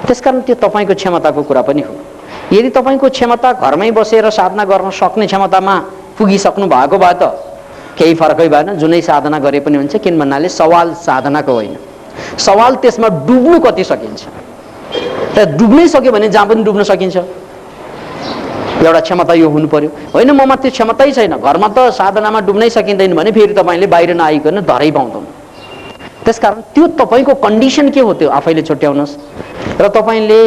त्यसकारण त्यो तपाईँको क्षमताको कुरा पनि हो। यदि तपाईँको क्षमता घरमै बसेर साधना गर्न सक्ने क्षमतामा पुगिसक्नु भएको भए त केही फरकै भएन, जुनै साधना गरे पनि हुन्छ। किन भन्नाले सवाल साधनाको होइन, सवाल त्यसमा डुब्नु कति सकिन्छ। त डुब्नै सक्यो भने जहाँ पनि डुब्न सकिन्छ। एउटा क्षमता यो हुनु पर्यो। होइन ममा त्यो क्षमतै छैन, घरमा त साधनामा डुब्नै सकिँदैन भने फेरि तपाईँले बाहिर नआइकन धरै पाउँदैन। त्यसकारण त्यो तपाईँको कन्डिसन के हो त्यो आफैले छुट्याउनुहोस्। र तपाईँले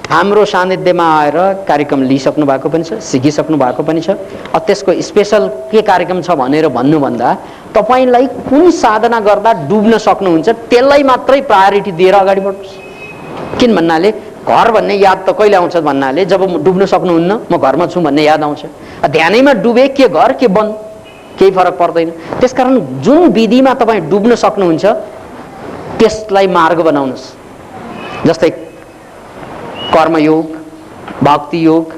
हाम्रो सान्निध्यमा आएर कार्यक्रम लिइसक्नु भएको पनि छ, सिकिसक्नु भएको पनि छ। त्यसको स्पेसल के कार्यक्रम छ भनेर भन्नुभन्दा तपाईँलाई कुन साधना गर्दा डुब्न सक्नुहुन्छ त्यसलाई मात्रै प्रायोरिटी दिएर अगाडि बढ्नुहोस्। किन भन्नाले घर भन्ने याद त कहिले आउँछ भन्नाले जब म डुब्न सक्नुहुन्न, म घरमा छु भन्ने याद आउँछ। ध्यानैमा डुबे के घर के वन केही फरक पर्दैन। त्यसकारण जुन विधिमा तपाईँ डुब्न सक्नुहुन्छ त्यसलाई मार्ग बनाउनुहोस्। जस्तै कर्मयोग, भक्ति योग,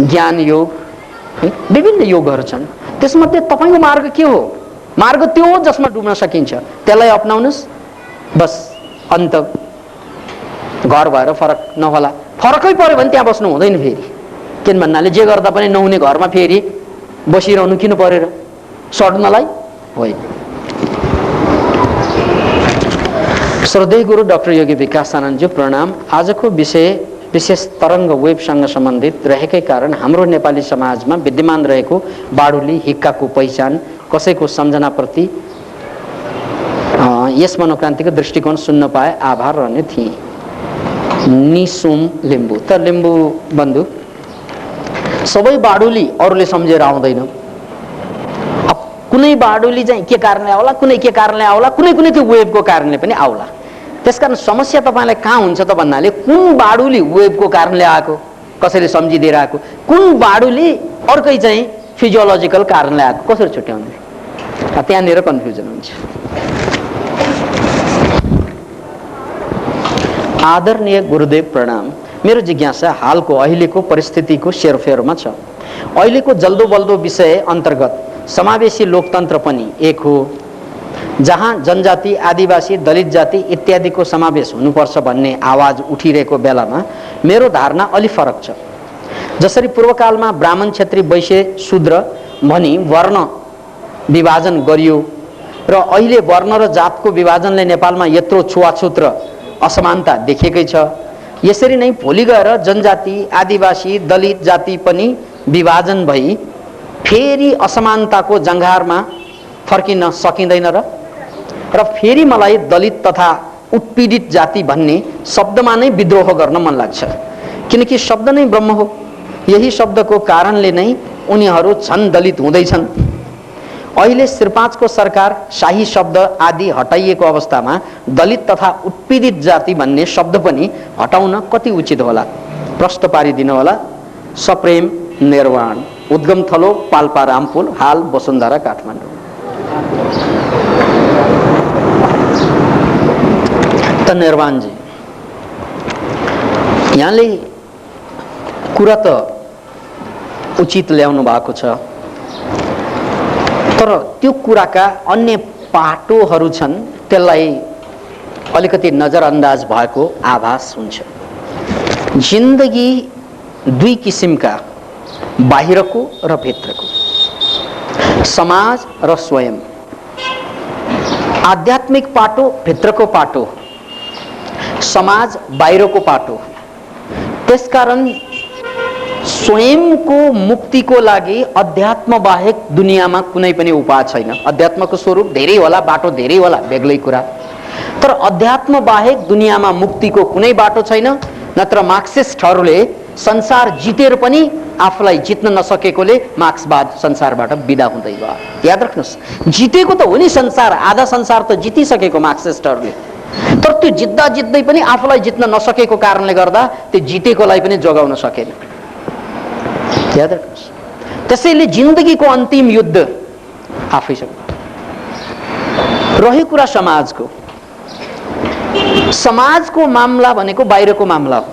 ज्ञान योग, विभिन्न योगहरू छन्। त्यसमध्ये तपाईँको मार्ग के हो? मार्ग त्यो हो जसमा डुब्न सकिन्छ, त्यसलाई अपनाउनुहोस्। बस अन्त घर भएर फरक नहोला। फरकै पर्यो भने त्यहाँ बस्नु हुँदैन फेरि। किन भन्नाले जे गर्दा पनि नहुने घरमा फेरि बसिरहनु किन परेर? सड्नलाई होइन। श्रद्धेय गुरु डाक्टर योगी विकास आनन्दज्यू प्रणाम। आजको विषय विशेष तरङ्ग वेबसँग सम्बन्धित रहेकै कारण हाम्रो नेपाली समाजमा विद्यमान रहेको बाडुली हिक्काको पहिचान कसैको सम्झनाप्रति यस मनोक्रान्तिको दृष्टिकोण सुन्न पाए आभार रहने थिए। निसुम लिम्बू। त लिम्बू बन्धु, सबै बाडुली अरूले सम्झेर आउँदैन। कुनै बाडुली चाहिँ के कारणले आउला, कुनै के कारणले आउला, कुनै कुनै त्यो वेबको कारणले पनि आउला। त्यसकारण समस्या तपाईलाई कहाँ हुन्छ त भन्नाले कुन बाडुली वेबको कारणले आएको कसैले सम्झिदिएर आएको, कुन बाडुली अर्कै चाहिँ फिजियोलोजिकल कारणले आएको, कसरी छुट्याउने, त्यहाँनिर कन्फ्युजन हुन्छ। आदरणीय गुरुदेव प्रणाम। मेरो जिज्ञासा हालको अहिलेको परिस्थितिको सेरफेरमा छ। अहिलेको जल्दो बल्दो विषय अन्तर्गत समावेशी लोकतन्त्र पनि एक हो, जहाँ जनजाति, आदिवासी, दलित जाति इत्यादिको समावेश हुनुपर्छ भन्ने आवाज उठिरहेको बेलामा मेरो धारणा अलि फरक छ। जसरी पूर्वकालमा ब्राह्मण, क्षेत्री, वैश्य, शूद्र भनी वर्ण विभाजन गरियो र अहिले वर्ण र जातको विभाजनले नेपालमा यत्रो छुवाछुत र असमानता देखिएकै छ, यसरी नै भोलि गएर जनजाति, आदिवासी, दलित जाति पनि विभाजन भई फेरि असमानताको जङ्घारमा फर्किन सकिँदैन र फेरि मलाई दलित तथा उत्पीडित जाति भन्ने शब्दमा नै विद्रोह गर्न मन लाग्छ। किनकि शब्द नै ब्रह्म हो। यही शब्दको कारणले नै उनीहरू झन् दलित हुँदैछन्। अहिले श्रीपाँचको सरकार शाही शब्द आदि हटाइएको अवस्थामा दलित तथा उत्पीडित जाति भन्ने शब्द पनि हटाउन कति उचित होला, प्रश्न पारिदिनु होला। सप्रेम निर्वाण। उद्गम थलो पाल्पा रामपुल, हाल वसुन्धरा काठमाडौँ। त निर्वाणजी, यहाँले कुरा त उचित ल्याउनु भएको छ, तर त्यो कुराका अन्य पाटोहरू छन्, त्यसलाई अलिकति नजरअन्दाज भएको आभास हुन्छ। जिन्दगी दुई किसिमका, बाहिरको र भित्रको, समाज र स्वयं। आध्यात्मिक पाटो भित्रको पाटो, समाज बाहिरको पाटो। त्यसकारण स्वयंको मुक्तिको लागि अध्यात्म बाहेक दुनियाँमा कुनै पनि उपाय छैन। अध्यात्मको स्वरूप धेरै होला, बाटो धेरै होला, बेग्लै कुरा, तर अध्यात्म बाहेक दुनियाँमा मुक्तिको कुनै बाटो छैन। नत्र मार्क्सिस्टहरूले संसार जितेर पनि आफूलाई जित्न नसकेकोले मार्क्सवाद संसारबाट बिदा हुँदै गयो। याद राख्नुहोस्, जितेको त हो नि संसार, आधा संसार त जितिसकेको मार्क्सिस्टहरूले, तर त्यो जित्दा जित्दै पनि आफूलाई जित्न नसकेको कारणले गर्दा त्यो जितेकोलाई पनि जोगाउन सकेन। याद राख्नुहोस्। त्यसैले जिन्दगीको अन्तिम युद्ध आफैसँग। रह्यो कुरा समाजको। समाजको मामला भनेको बाहिरको मामला हो,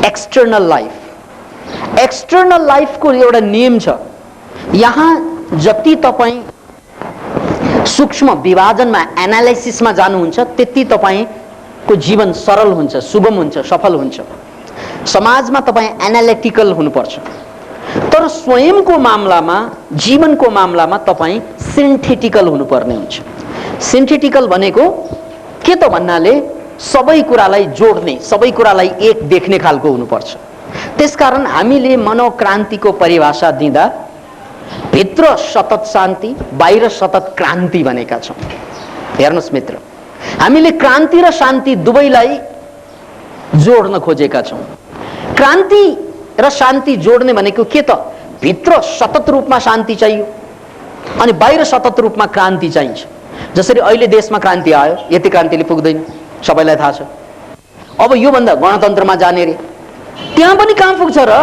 एक्सटर्नल लाइफ। एक्सटर्नल लाइफको एउटा नियम छ। यहाँ जति तपाईँ सूक्ष्म विभाजनमा, एनालाइसिसमा जानुहुन्छ, त्यति तपाईँको जीवन सरल हुन्छ, सुगम हुन्छ, सफल हुन्छ। समाजमा तपाईँ एनालिटिकल हुनुपर्छ, तर स्वयंको मामलामा, जीवनको मामलामा तपाईँ सिन्थेटिकल हुनुपर्ने हुन्छ। सिन्थेटिकल भनेको के त भन्नाले सबै कुरालाई जोड्ने, सबै कुरालाई एक देख्ने खालको हुनुपर्छ। त्यसकारण हामीले मनोक्रान्तिको परिभाषा दिँदा भित्र सतत शान्ति, बाहिर सतत क्रान्ति भनेका छौँ। हेर्नुहोस् मित्र, हामीले क्रान्ति र शान्ति दुवैलाई जोड्न खोजेका छौँ। क्रान्ति र शान्ति जोड्ने भनेको के त, भित्र सतत रूपमा शान्ति चाहियो अनि बाहिर सतत रूपमा क्रान्ति चाहिन्छ। जसरी अहिले देशमा क्रान्ति आयो, यति क्रान्तिले पुग्दैन, सबैलाई थाहा छ। अब यो भन्दा गणतन्त्रमा जाने रे, त्यहाँ पनि कहाँ पुग्छ र?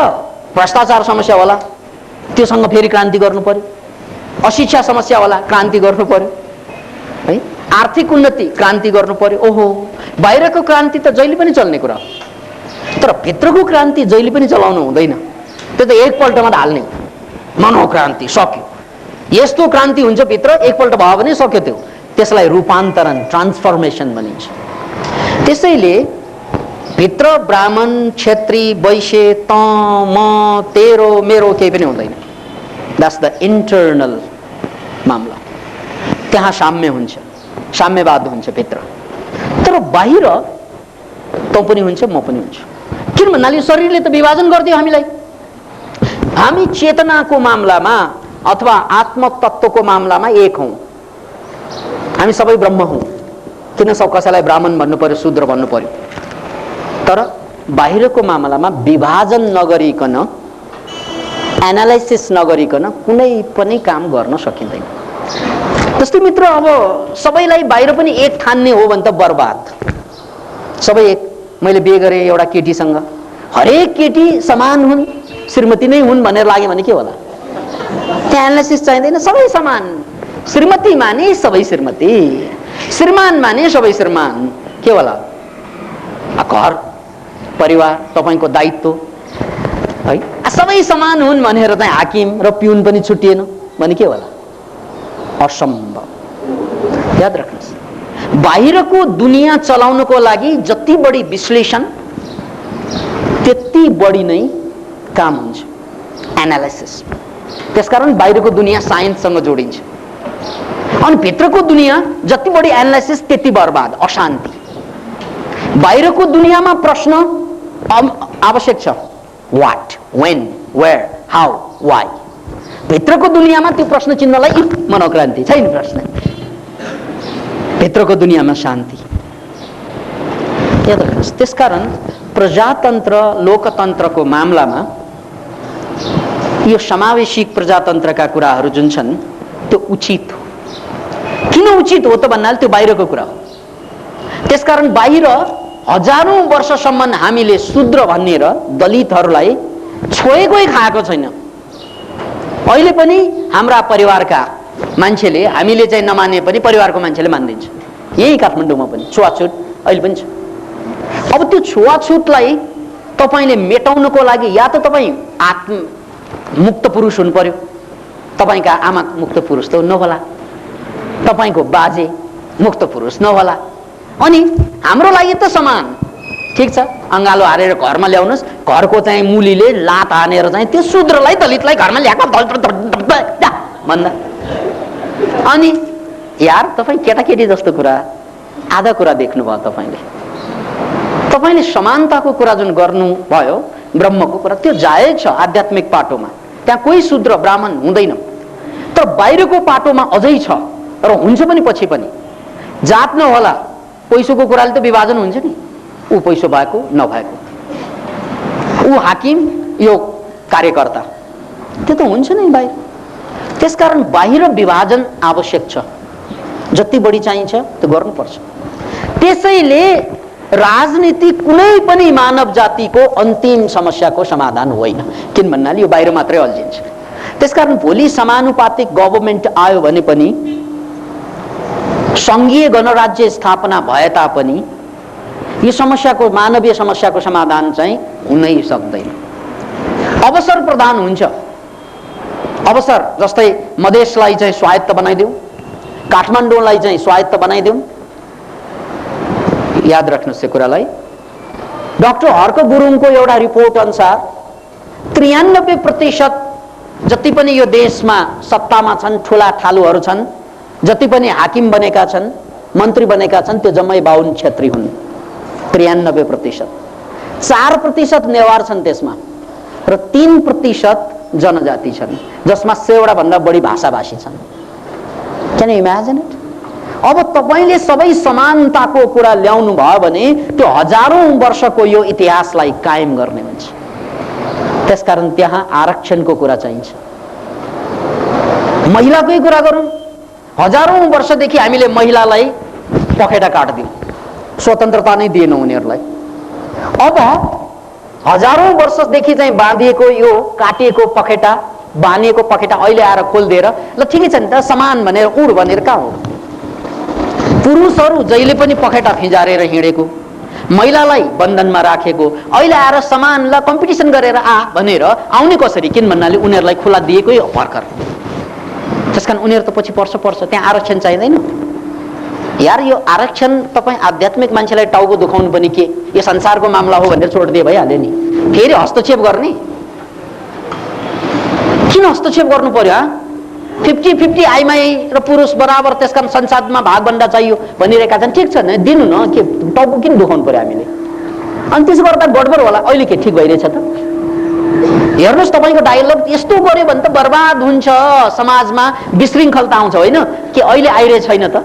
भ्रष्टाचार समस्या होला, त्योसँग फेरि क्रान्ति गर्नु पर्यो। अशिक्षा समस्या होला, क्रान्ति गर्नु पर्यो है। आर्थिक उन्नति, क्रान्ति गर्नु पर्यो। ओहो, बाहिरको क्रान्ति त जहिले पनि चल्ने कुरा हो, तर भित्रको क्रान्ति जहिले पनि चलाउनु हुँदैन। त्यो त एकपल्टमा हाल्ने मनोक्रान्ति सक्यो। यस्तो क्रान्ति हुन्छ भित्र, एकपल्ट भयो भने सक्यो त्यो। त्यसलाई रूपान्तरण, ट्रान्सफर्मेसन भनिन्छ। त्यसैले भित्र ब्राह्मण, क्षेत्री, वैश्य, त, म, तेरो, मेरो केही पनि हुँदैन। द्याट्स द इन्टर्नल मामला। त्यहाँ साम्य हुन्छ, साम्यवाद हुन्छ भित्र। बाहिर तँ पनि हुन्छ, म पनि हुन्छु। किन भन्नाले शरीरले त विभाजन गरिदियो हामीलाई। हामी चेतनाको मामलामा अथवा आत्मतत्त्वको मामलामा एक हौं। हामी सबै ब्रह्म हौं। किन कसैलाई ब्राह्मण भन्नु पर्यो, शूद्र भन्नु पर्यो? तर बाहिरको मामलामा विभाजन नगरिकन, एनालाइसिस नगरिकन कुनै पनि काम गर्न सकिँदैन। जस्तै मित्र, अब सबैलाई बाहिर पनि एक ठान्ने हो भने त बर्बाद। सबै एक। मैले बिहे गरेँ एउटा केटीसँग, हरेक केटी समान हुन्, श्रीमती नै हुन् भनेर लाग्यो भने के होला? त्यहाँ एनालाइसिस चाहिँदैन। सबै समान, श्रीमती माने सबै श्रीमती, श्रीमान माने सबै श्रीमान। के होला? घर परिवार तपाईको दायित्व है। सबै समान हुन् भनेर चाहिँ हाकिम र पिउन पनि छुटिएन भने के होला? असम्भव। याद राख्नुहोस्, बाहिरको दुनियाँ चलाउनको लागि जति बढी विश्लेषण त्यति बढी नै काम हुन्छ, एनालाइसिस। त्यसकारण बाहिरको दुनियाँ साइन्ससँग जोडिन्छ, अनि भित्रको दुनियाँ जति बढी एनालाइसिस त्यति बर्बाद, अशान्ति। बाहिरको दुनियाँमा प्रश्न आवश्यक छ, what, when, where, how, why. भित्रको दुनियाँमा त्यो प्रश्न चिन्हलाई मनोक्रान्ति छैन, प्रश्न। भित्रको दुनियाँमा शान्ति। याद राख्नुहोस्, त्यसकारण प्रजातन्त्र लोकतन्त्रको मामलामा यो समावेशिक प्रजातन्त्रका कुराहरू जुन छन् त्यो उचित हो। किन उचित हो त भन्नाले त्यो बाहिरको कुरा हो। त्यसकारण बाहिर हजारौं वर्षसम्म हामीले शूद्र भनेर दलितहरूलाई छोएकै खाएको छैन। अहिले पनि हाम्रा परिवारका मान्छेले, हामीले चाहिँ नमाने पनि परिवारको मान्छेले मानिदिन्छ। यही काठमाडौँमा पनि छुवाछुत अहिले पनि छ। अब त्यो छुवाछुतलाई तपाईले मेटाउनको लागि या त तपाईँ मुक्त पुरुष हुनु पर्यो। तपाईका आमा मुक्त पुरुष त नहोला, तपाईको बाजे मुक्त पुरुष नहोला। अनि हाम्रो लागि त समान, ठिक छ। अङ्गालो हारेर घरमा ल्याउनुहोस्, घरको चाहिँ मुलीले लात हानेर चाहिँ त्यो शूद्रलाई दलितलाई घरमा ल्याएको भन्दा, अनि यार तपाईँ केटाकेटी जस्तो कुरा आधा कुरा देख्नुभयो। तपाईले समानताको कुरा जुन गर्नुभयो, ब्रह्मको कुरा, त्यो जायज छ आध्यात्मिक पाटोमा। त्यहाँ कोही शूद्र ब्राह्मण हुँदैन। तर बाहिरको पाटोमा अझै छ, र हुन्छ पनि पछि पनि। जात नहोला, पैसोको कुराले त विभाजन हुन्छ नि। ऊ पैसो भएको नभएको, ऊ हाकिम यो कार्यकर्ता, त्यो त हुन्छ नै बाहिर। त्यसकारण बाहिर विभाजन आवश्यक छ, जति बढी चाहिन्छ त्यो गर्नुपर्छ। त्यसैले राजनीति कुनै पनि मानव जातिको अन्तिम समस्याको समाधान होइन। किन भन्नाले यो बाहिर मात्रै अल्झिन्छ। त्यसकारण भोलि समानुपातिक गभर्नमेन्ट आयो भने पनि, संघीय गणराज्य स्थापना भए तापनि यो समस्याको, मानवीय समस्याको समाधान चाहिँ हुनै सक्दैन। अवसर प्रदान हुन्छ। अवसर जस्तै मधेसलाई चाहिँ स्वायत्त बनाइदेऊ, काठमाडौँलाई चाहिँ स्वायत्त बनाइदेऊ। याद राख्नुहोस् यो कुरालाई। डाक्टर हर्क गुरुङको एउटा रिपोर्ट अनुसार 93% जति पनि यो देशमा सत्तामा छन्, ठुला ठालुहरू छन्, जति पनि हाकिम बनेका छन्, मन्त्री बनेका छन्, त्यो जम्मै 52 क्षेत्री हुन्। 93%। 4% नेवार छन् त्यसमा, र 3% जनजाति छन्, जसमा 100 भन्दा बढी भाषाभाषी छन्। Can you imagine it? अब तपाईले सबै समानताको कुरा ल्याउनु भयो भने त्यो हजारौं वर्षको यो इतिहासलाई कायम गर्ने हुन्छ। त्यसकारण त्यहाँ आरक्षणको कुरा चाहिन्छ। महिलाकै कुरा गरौँ, हजारौं वर्षदेखि हामीले महिलालाई पखेटा काट्दियौँ, स्वतन्त्रता नै दिएनौँ उनीहरूलाई। अब हजारौं वर्षदेखि चाहिँ बाँधिएको यो काटिएको पखेटा, बाँधिएको पखेटा अहिले आएर खोलिदिएर ल ठिकै छ नि त, समान भनेर उड भनेर कहाँ हो? पुरुषहरू जहिले पनि पखेटा फिजारेर हिँडेको, महिलालाई बन्धनमा राखेको, अहिले आएर समान ल कम्पिटिसन गरेर आ भनेर आउने कसरी? किन भन्नाले उनीहरूलाई खुला दिएकै हो भर्खर। त्यसकारण उनीहरू त पछि पर्छ। त्यहाँ आरक्षण चाहिँदैन यार। यो आरक्षण तपाईँ आध्यात्मिक मान्छेलाई टाउको दुखाउनु पनि के, यो संसारको मामला हो भनेर छोडिदिए भइहाल्यो नि। फेरि हस्तक्षेप गर्ने? किन हस्तक्षेप गर्नु पर्यो? 50-50 आइमाई र पुरुष बराबर, त्यसकारण संसदमा भागभन्डा चाहियो भनिरहेका छन्। ठिक छ, दिनु न, के टाउको किन दुखाउनु पर्यो हामीले? अनि त्यसो गर्दा गडबड होला। अहिले के ठिक भइरहेछ त? हेर्नुहोस्, तपाईँको डायलग यस्तो गर्यो भने त बर्बाद हुन्छ, समाजमा विशृङ्खलता आउँछ, होइन कि अहिले आइरहेछ छैन त?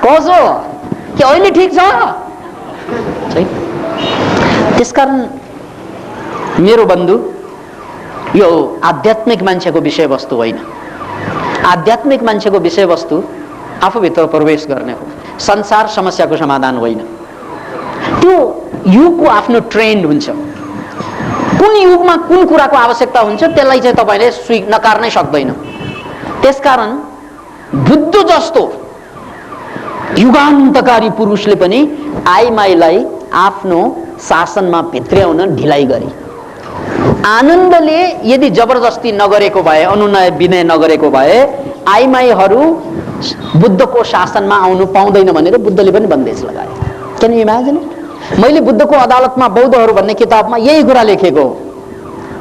कसो कि अहिले ठिक छ? त्यसकारण मेरो बन्धु, यो आध्यात्मिक मान्छेको विषयवस्तु होइन। आध्यात्मिक मान्छेको विषयवस्तु आफूभित्र प्रवेश गर्ने हो, संसार समस्याको समाधान होइन। त्यो युगको आफ्नो ट्रेन्ड हुन्छ। कुन युगमा कुन कुराको आवश्यकता हुन्छ त्यसलाई चाहिँ तपाईँले नकार्नै सक्दैन। त्यसकारण बुद्ध जस्तो युगान्तकारी पुरुषले पनि आइमाईलाई आफ्नो शासनमा भित्र्याउन ढिलाइ गरे। आनन्दले यदि जबरजस्ती नगरेको भए, अनुनय विनय नगरेको भए आइमाईहरू बुद्धको शासनमा आउनु पाउँदैन भनेर बुद्धले पनि बन्देज लगाए। Can you imagine? मैले बुद्धको अदालतमा बौद्धहरू भन्ने किताबमा यही कुरा लेखेको हो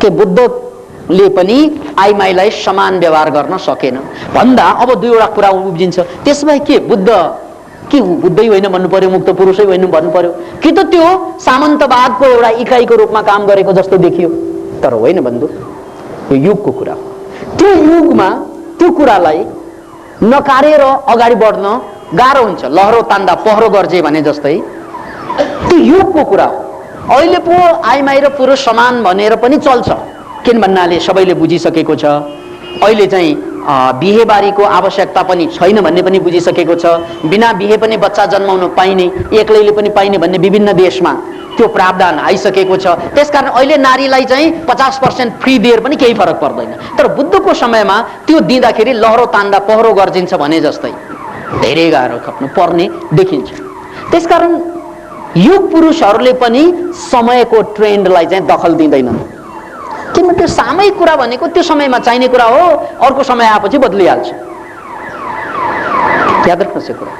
कि बुद्धले पनि आइमाईलाई समान व्यवहार गर्न सकेन भन्दा अब दुईवटा कुरा उब्जिन्छ। त्यसमा के बुद्ध के बुद्धै होइन भन्नु पर्यो, मुक्त पुरुषै होइन भन्नु पर्यो, कि त त्यो सामन्तवादको एउटा इकाइको रूपमा काम गरेको जस्तो देखियो? तर होइन बन्धु, यो युगको कुरा हो। त्यो युगमा त्यो कुरालाई नकारेर अगाडि बढ्न गाह्रो हुन्छ। लहरो तान्दा पहरो गर्जे भने जस्तै त्यो युगको कुरा हो। अहिले पो आइमाई र पुरुष समान भनेर पनि चल्छ, किन भन्नाले सबैले बुझिसकेको छ। अहिले चाहिँ बिहेबारीको आवश्यकता पनि छैन भन्ने पनि बुझिसकेको छ। बिना बिहे पनि बच्चा जन्माउन पाइने, एक्लैले पनि पाइने भन्ने विभिन्न देशमा त्यो प्रावधान आइसकेको छ। त्यसकारण अहिले नारीलाई चाहिँ 50% फ्री दिएर पनि केही फरक पर्दैन। तर बुद्धको समयमा त्यो दिँदाखेरि लहरो तान्दा पहरो गर्जिन्छ भने जस्तै धेरै गाह्रो खप्नु पर्ने देखिन्छ। त्यसकारण युग पुरुषहरूले पनि समयको ट्रेन्डलाई चाहिँ दखल दिँदैनन्। किनभने त्यो सामयिक कुरा भनेको त्यो समयमा चाहिने कुरा हो, अर्को समय आएपछि बदलिहाल्छ। याद राख्नुहोस् यो कुरा।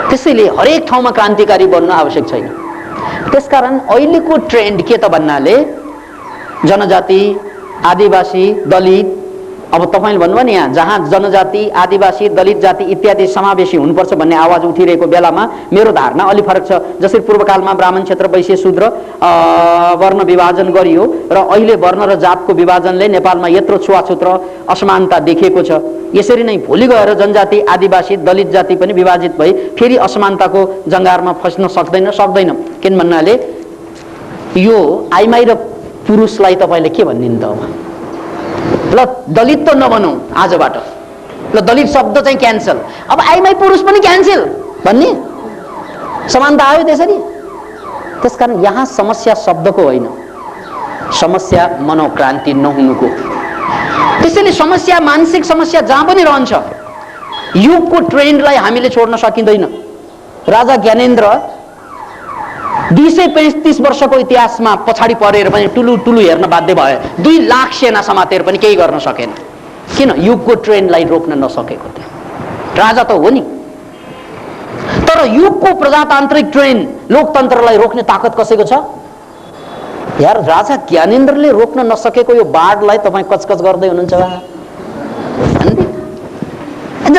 त्यसैले हरेक ठाउँमा क्रान्तिकारी बन्नु आवश्यक छैन। त्यसकारण अहिलेको ट्रेन्ड के त भन्नाले जनजाति, आदिवासी, दलित, अब तपाईँले भन्नुभयो नि यहाँ जहाँ जनजाति, आदिवासी, दलित जाति इत्यादि समावेशी हुनुपर्छ भन्ने आवाज उठिरहेको बेलामा मेरो धारणा अलि फरक छ। जसरी पूर्वकालमा ब्राह्मण क्षेत्र, वैश्य, शूद्र वर्ण विभाजन गरियो र अहिले वर्ण र जातको विभाजनले नेपालमा यत्रो छुवाछुत र असमानता देखिएको छ, यसरी नै भोलि गएर जनजाति, आदिवासी, दलित जाति पनि विभाजित भई फेरि असमानताको जङ्गारमा फस्न सक्दैन। किन भन्नाले यो आइमाई र पुरुषलाई तपाईँले के भन्ने त? ल दलित त नबनौँ आजबाट, ल दलित शब्द चाहिँ क्यान्सल, अब आइमाई पुरुष पनि क्यान्सल भन्ने समानता आयो त्यसरी। त्यसकारण यहाँ समस्या शब्दको होइन, समस्या मनोक्रान्ति नहुनुको। त्यसैले समस्या, मानसिक समस्या जहाँ पनि रहन्छ। युगको ट्रेन्डलाई हामीले छोड्न सकिँदैन। राजा ज्ञानेन्द्र 235 वर्षको इतिहासमा पछाडि परेर पनि टुलु हेर्न बाध्य भयो। 2 लाख सेना समातेर पनि केही गर्न सकेन। किन? युगको ट्रेन्डलाई रोक्न नसकेको थियो। राजा त हो नि, तर युगको प्रजातान्त्रिक ट्रेन्ड, लोकतन्त्रलाई रोक्ने ताकत कसैको छ? यार, राजा ज्ञानेन्द्रले रोक्न नसकेको यो बाढलाई तपाईँ कचकच गर्दै हुनुहुन्छ।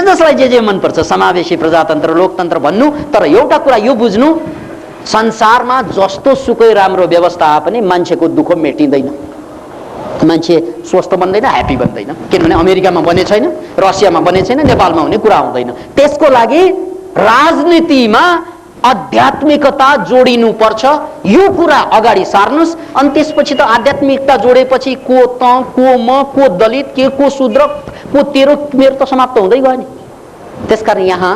जसलाई जे मनपर्छ, समावेशी प्रजातन्त्र, लोकतन्त्र भन्नु, तर एउटा कुरा यो बुझ्नु, संसारमा जस्तो सुकै राम्रो व्यवस्था पनि मान्छेको दुःख मेटिँदैन। मान्छे स्वस्थ बन्दैन, ह्याप्पी बन्दैन। किनभने अमेरिकामा बने छैन, रसियामा बने छैन, नेपालमा हुने कुरा आउँदैन। त्यसको लागि राजनीतिमा आध्यात्मिकता जोडिनु पर्छ। यो कुरा अगाडि सार्नुस्। अनि त्यसपछि त आध्यात्मिकता जोडेपछि को त, को म, को दलित, को शूद्र, को तेरो मेरो त समाप्त हुँदै गयो नि। त्यसकारण यहाँ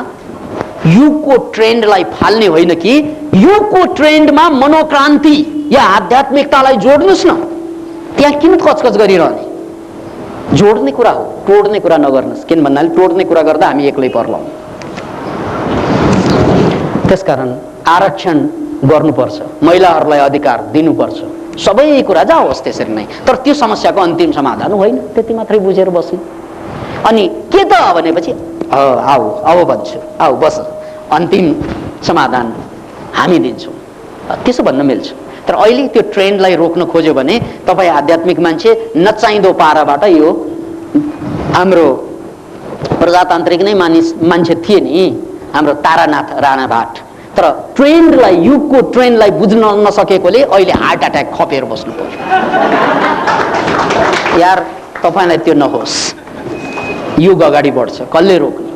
युगको ट्रेन्डलाई फाल्ने होइन कि युगको ट्रेन्डमा मनोक्रान्ति या आध्यात्मिकतालाई जोड्नुस् न। त्यहाँ किन कचकच गरिरहने? जोड्ने कुरा हो, तोड्ने कुरा नगर्नुस्। किन भन्नाले तोड्ने कुरा गर्दा हामी एक्लै पर्लौँ। त्यसकारण आरक्षण गर्नुपर्छ, महिलाहरूलाई अधिकार दिनुपर्छ, सबै कुरा जाओस् त्यसरी नै। तर त्यो समस्याको अन्तिम समाधान होइन, त्यति मात्रै बुझेर बस्नु। अनि के त भनेपछि आऊ अब भन्छु, आऊ बस, अन्तिम समाधान हामी दिन्छौँ, त्यसो भन्न मिल्छ। तर अहिले त्यो ट्रेन्डलाई रोक्न खोज्यो भने तपाईँ आध्यात्मिक मान्छे नचाहिँदो पाराबाट, यो हाम्रो प्रजातान्त्रिक नै मान्छे थिए नि, हाम्रो तारानाथ राणा भाट, तर ट्रेन्डलाई, युगको ट्रेन्डलाई बुझ्न नसकेकोले अहिले हार्ट अट्याक खपेर बस्नु पर्यो। यार तपाईँलाई त्यो नहोस्, युग अगाडि बढ्छ, कसले रोक्ने?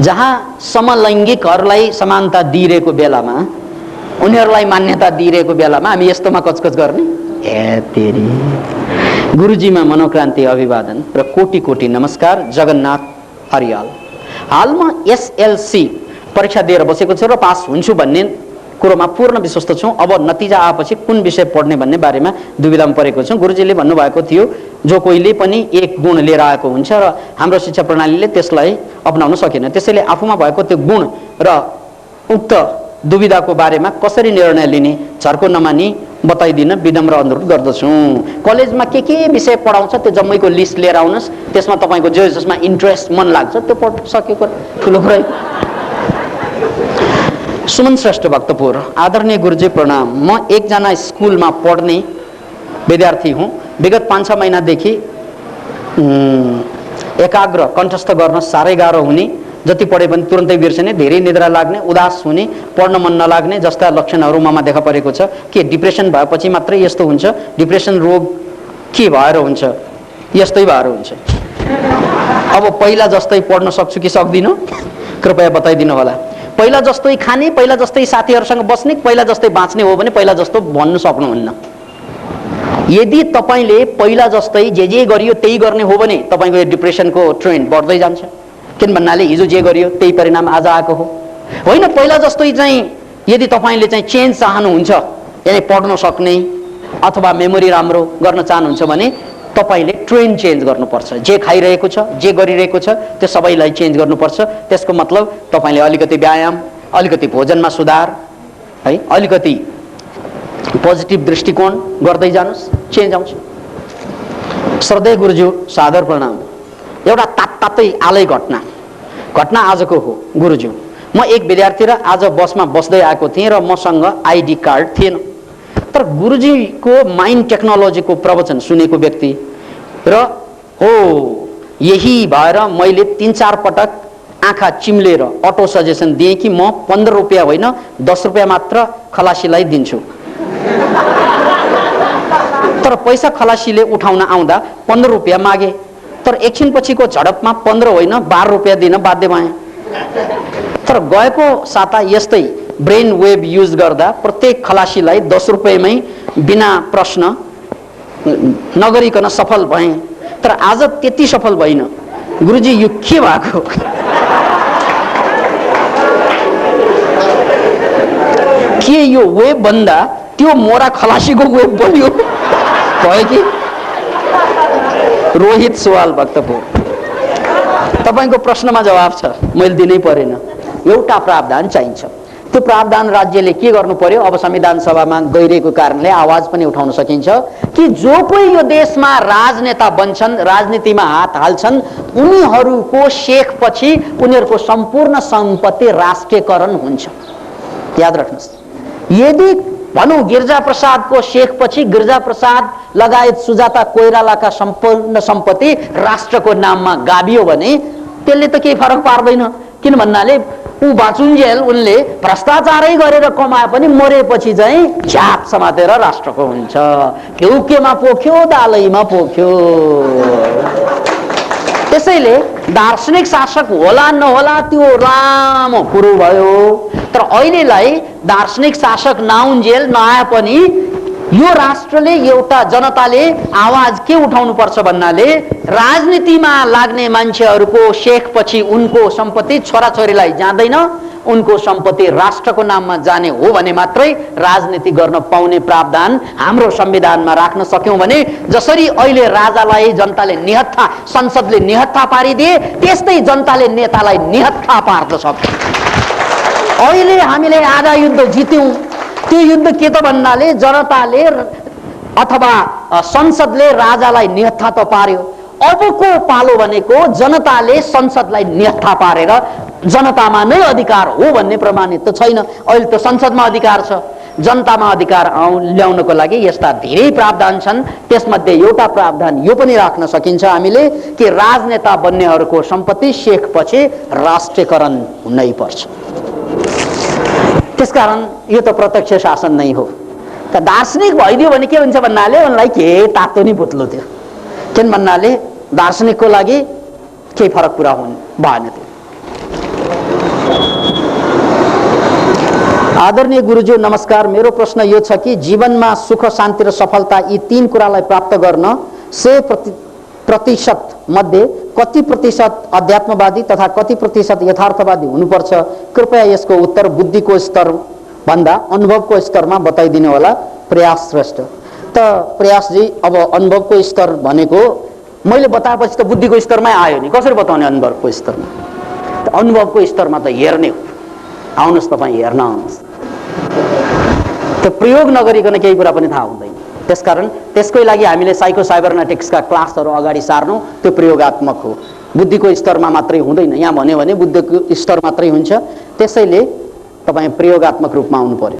जहाँ समलैङ्गिकहरूलाई समानता दिइरहेको बेलामा, उनीहरूलाई मान्यता दिइरहेको बेलामा हामी यस्तोमा कचकच गर्ने? ए तेरी। गुरुजीमा मनोक्रान्ति अभिवादन र कोटी कोटी नमस्कार। जगन्नाथ हरियाल। हालमा एसएलसी परीक्षा दिएर बसेको छु र पास हुन्छु भन्ने कुरोमा पूर्ण विश्वस्त छु। अब नतिजा आएपछि कुन विषय पढ्ने भन्ने बारेमा दुविधामा परेको छु। गुरुजीले भन्नुभएको थियो जो कोहीले पनि एक गुण लिएर आएको हुन्छ र हाम्रो शिक्षा प्रणालीले त्यसलाई अपनाउन सकेन, त्यसैले आफूमा भएको त्यो गुण र उक्त दुविधाको बारेमा कसरी निर्णय लिने झर्को नमानी बताइदिन विनम्र अनुरोध गर्दछु। कलेजमा के विषय पढाउँछ त्यो जम्मैको लिस्ट लिएर आउनुहोस्, त्यसमा तपाईँको जो जसमा इन्ट्रेस्ट मन लाग्छ त्यो पढ सकेको ठुलो कुरा। सुमन श्रेष्ठ भक्तपुर। आदरणीय गुरुजी प्रणाम। म एकजना स्कुलमा पढ्ने विद्यार्थी हुँ। विगत 5-6 महिनादेखि एकाग्र कण्ठस्थ गर्न साह्रै गाह्रो हुने, जति पढे पनि तुरन्तै बिर्सने, धेरै निद्रा लाग्ने, उदास हुने, पढ्न मन नलाग्ने जस्ता लक्षणहरू ममा देखा परेको छ। के डिप्रेसन भएपछि मात्रै यस्तो हुन्छ? डिप्रेसन रोग के भएर हुन्छ? यस्तै भएर हुन्छ। अब पहिला जस्तै पढ्न सक्छु कि सक्दिनँ? कृपया बताइदिनु होला। पहिला जस्तै खाने, पहिला जस्तै साथीहरूसँग बस्ने, पहिला जस्तै बाँच्ने हो भने पहिला जस्तो भन्नु सक्नुहुन्न। यदि तपाईँले पहिला जस्तै जे गरियो त्यही गर्ने हो भने तपाईँको यो डिप्रेसनको ट्रेन्ड बढ्दै जान्छ। किन भन्नाले हिजो जे गरियो त्यही परिणाम आज आएको हो। होइन, पहिला जस्तै चाहिँ यदि तपाईँले चाहिँ चेन्ज चाहनुहुन्छ, यानी पढ्न सक्ने अथवा मेमोरी राम्रो गर्न चाहनुहुन्छ भने तपाईँले ट्रेन्ड चेन्ज गर्नुपर्छ। जे खाइरहेको छ, जे गरिरहेको छ त्यो सबैलाई चेन्ज गर्नुपर्छ। त्यसको मतलब तपाईँले अलिकति व्यायाम, अलिकति भोजनमा सुधार, है, अलिकति पोजिटिभ दृष्टिकोण गर्दै जानुहोस्, चेन्ज आउँछ। श्रद्धेय गुरुज्यू सादर प्रणाम। एउटा तात्तातै आलै घटना आजको हो गुरुज्यू। म एक विद्यार्थी र आज बसमा बस्दै आएको थिएँ र मसँग आइडी कार्ड थिएन। तर गुरुजीको माइन्ड टेक्नोलोजीको प्रवचन सुनेको व्यक्ति र हो, यही भएर मैले 3-4 पटक आँखा चिम्लेर अटो सजेसन दिएँ कि म 15 रुपियाँ होइन 10 रुपियाँ मात्र खलासीलाई दिन्छु। तर पैसा खलासीले उठाउन आउँदा 15 रुपियाँ मागे। तर एकछिनपछिको झडपमा 15 होइन 12 रुपियाँ दिन बाध्य भएँ। तर गएको साता यस्तै ब्रेन वेभ युज गर्दा प्रत्येक खलासीलाई 10 रुपियाँमै बिना प्रश्न नगरिकन सफल भएँ। तर आज त्यति सफल भइन। गुरुजी यो के भएको? के यो वेभ भन्दा त्यो मोरा खलासीको वेभ बन्यो भयो कि? रोहित सुवाल भक्तपुर। तपाईँको प्रश्नमा जवाब छ, मैले दिनै परेन। एउटा प्रावधान चाहिन्छ। त्यो प्रावधान राज्यले के गर्नु पर्यो? अब संविधान सभामा गइरहेको कारणले आवाज पनि उठाउन सकिन्छ कि जो कोही यो देशमा राजनेता बन्छन्, राजनीतिमा हात हाल्छन्, उनीहरूको शेखपछि उनीहरूको सम्पूर्ण सम्पत्ति राष्ट्रियकरण हुन्छ। याद राख्नुहोस्। यदि भनौँ गिरिजा प्रसादको शेखपछि गिरिजा प्रसाद लगायत सुजाता कोइरालाका सम्पूर्ण सम्पत्ति राष्ट्रको नाममा गाभियो भने त्यसले त केही फरक पार्दैन। किन भन्नाले ऊ बाँचुन्जेल उनले भ्रष्टाचारै गरेर कमाए पनि मरेपछि चाहिँ झ्याप समातेर राष्ट्रको हुन्छ। केमा पोख्यो, दालैमा पोख्यो। त्यसैले दार्शनिक शासक होला नहोला त्यो लामो कुरो भयो। तर अहिलेलाई दार्शनिक शासक नआउन्जेल नआए पनि यो राष्ट्रले, एउटा जनताले आवाज के उठाउनु पर्छ भन्नाले राजनीतिमा लाग्ने मान्छेहरूको शेखपछि उनको सम्पत्ति छोराछोरीलाई जाँदैन, उनको सम्पत्ति राष्ट्रको नाममा जाने हो भने मात्रै राजनीति गर्न पाउने प्रावधान हाम्रो संविधानमा राख्न सक्यौं भने जसरी अहिले राजालाई जनताले निहत्था, संसदले निहत्था पारिदिए त्यस्तै जनताले नेतालाई निहत्था पार्दछ। अहिले हामीले आधा युद्ध जित्यौं। त्यो युद्ध के त भन्नाले जनताले अथवा संसदले राजालाई निहत्था त पार्यो। अबको पालो भनेको जनताले संसदलाई निहत्था पारेर जनतामा नै अधिकार हो भन्ने प्रमाणित त छैन। अहिले त संसदमा अधिकार छ। जनतामा अधिकार ल्याउनको लागि यस्ता धेरै प्रावधान छन्। त्यसमध्ये एउटा प्रावधान यो पनि राख्न सकिन्छ हामीले कि राजनेता बन्नेहरूको सम्पत्ति शेखपछि राष्ट्रियकरण हुनै पर्छ। त्यसकारण यो त प्रत्यक्ष शासन नै हो। त दार्शनिक भइदियो भने के हुन्छ भन्नाले उनलाई के तातो नि बुत्लो थियो, किन भन्नाले दार्शनिकको लागि केही फरक कुरा हुन भएन थियो। आदरणीय गुरुज्यू नमस्कार, मेरो प्रश्न यो छ कि जीवनमा सुख शान्ति र सफलता यी 3 कुरालाई प्राप्त गर्न 100% मध्ये कति प्रतिशत अध्यात्मवादी तथा कति प्रतिशत यथार्थवादी हुनुपर्छ? कृपया यसको उत्तर बुद्धिको स्तर भन्दा अनुभवको स्तरमा बताइदिनु होला। प्रयास श्रेष्ठ। त प्रयासजी, अब अनुभवको स्तर भनेको मैले बताएपछि त बुद्धिको स्तरमै आयो नि, कसरी बताउने अनुभवको स्तरमा? त अनुभवको स्तरमा त हेर्ने हो। आउनुहोस् तपाईँ हेर्न आउनुहोस्। त्यो प्रयोग नगरिकन केही कुरा पनि थाहा हुँदैन। त्यसकारण त्यसकै लागि हामीले साइको साइबरनेटिक्सका क्लासहरू अगाडि सार्नु, त्यो प्रयोगात्मक हो, बुद्धिको स्तरमा मात्रै हुँदैन। यहाँ भन्यो भने बुद्धिको स्तर मात्रै हुन्छ, त्यसैले तपाईँ प्रयोगात्मक रूपमा आउनु पर्यो।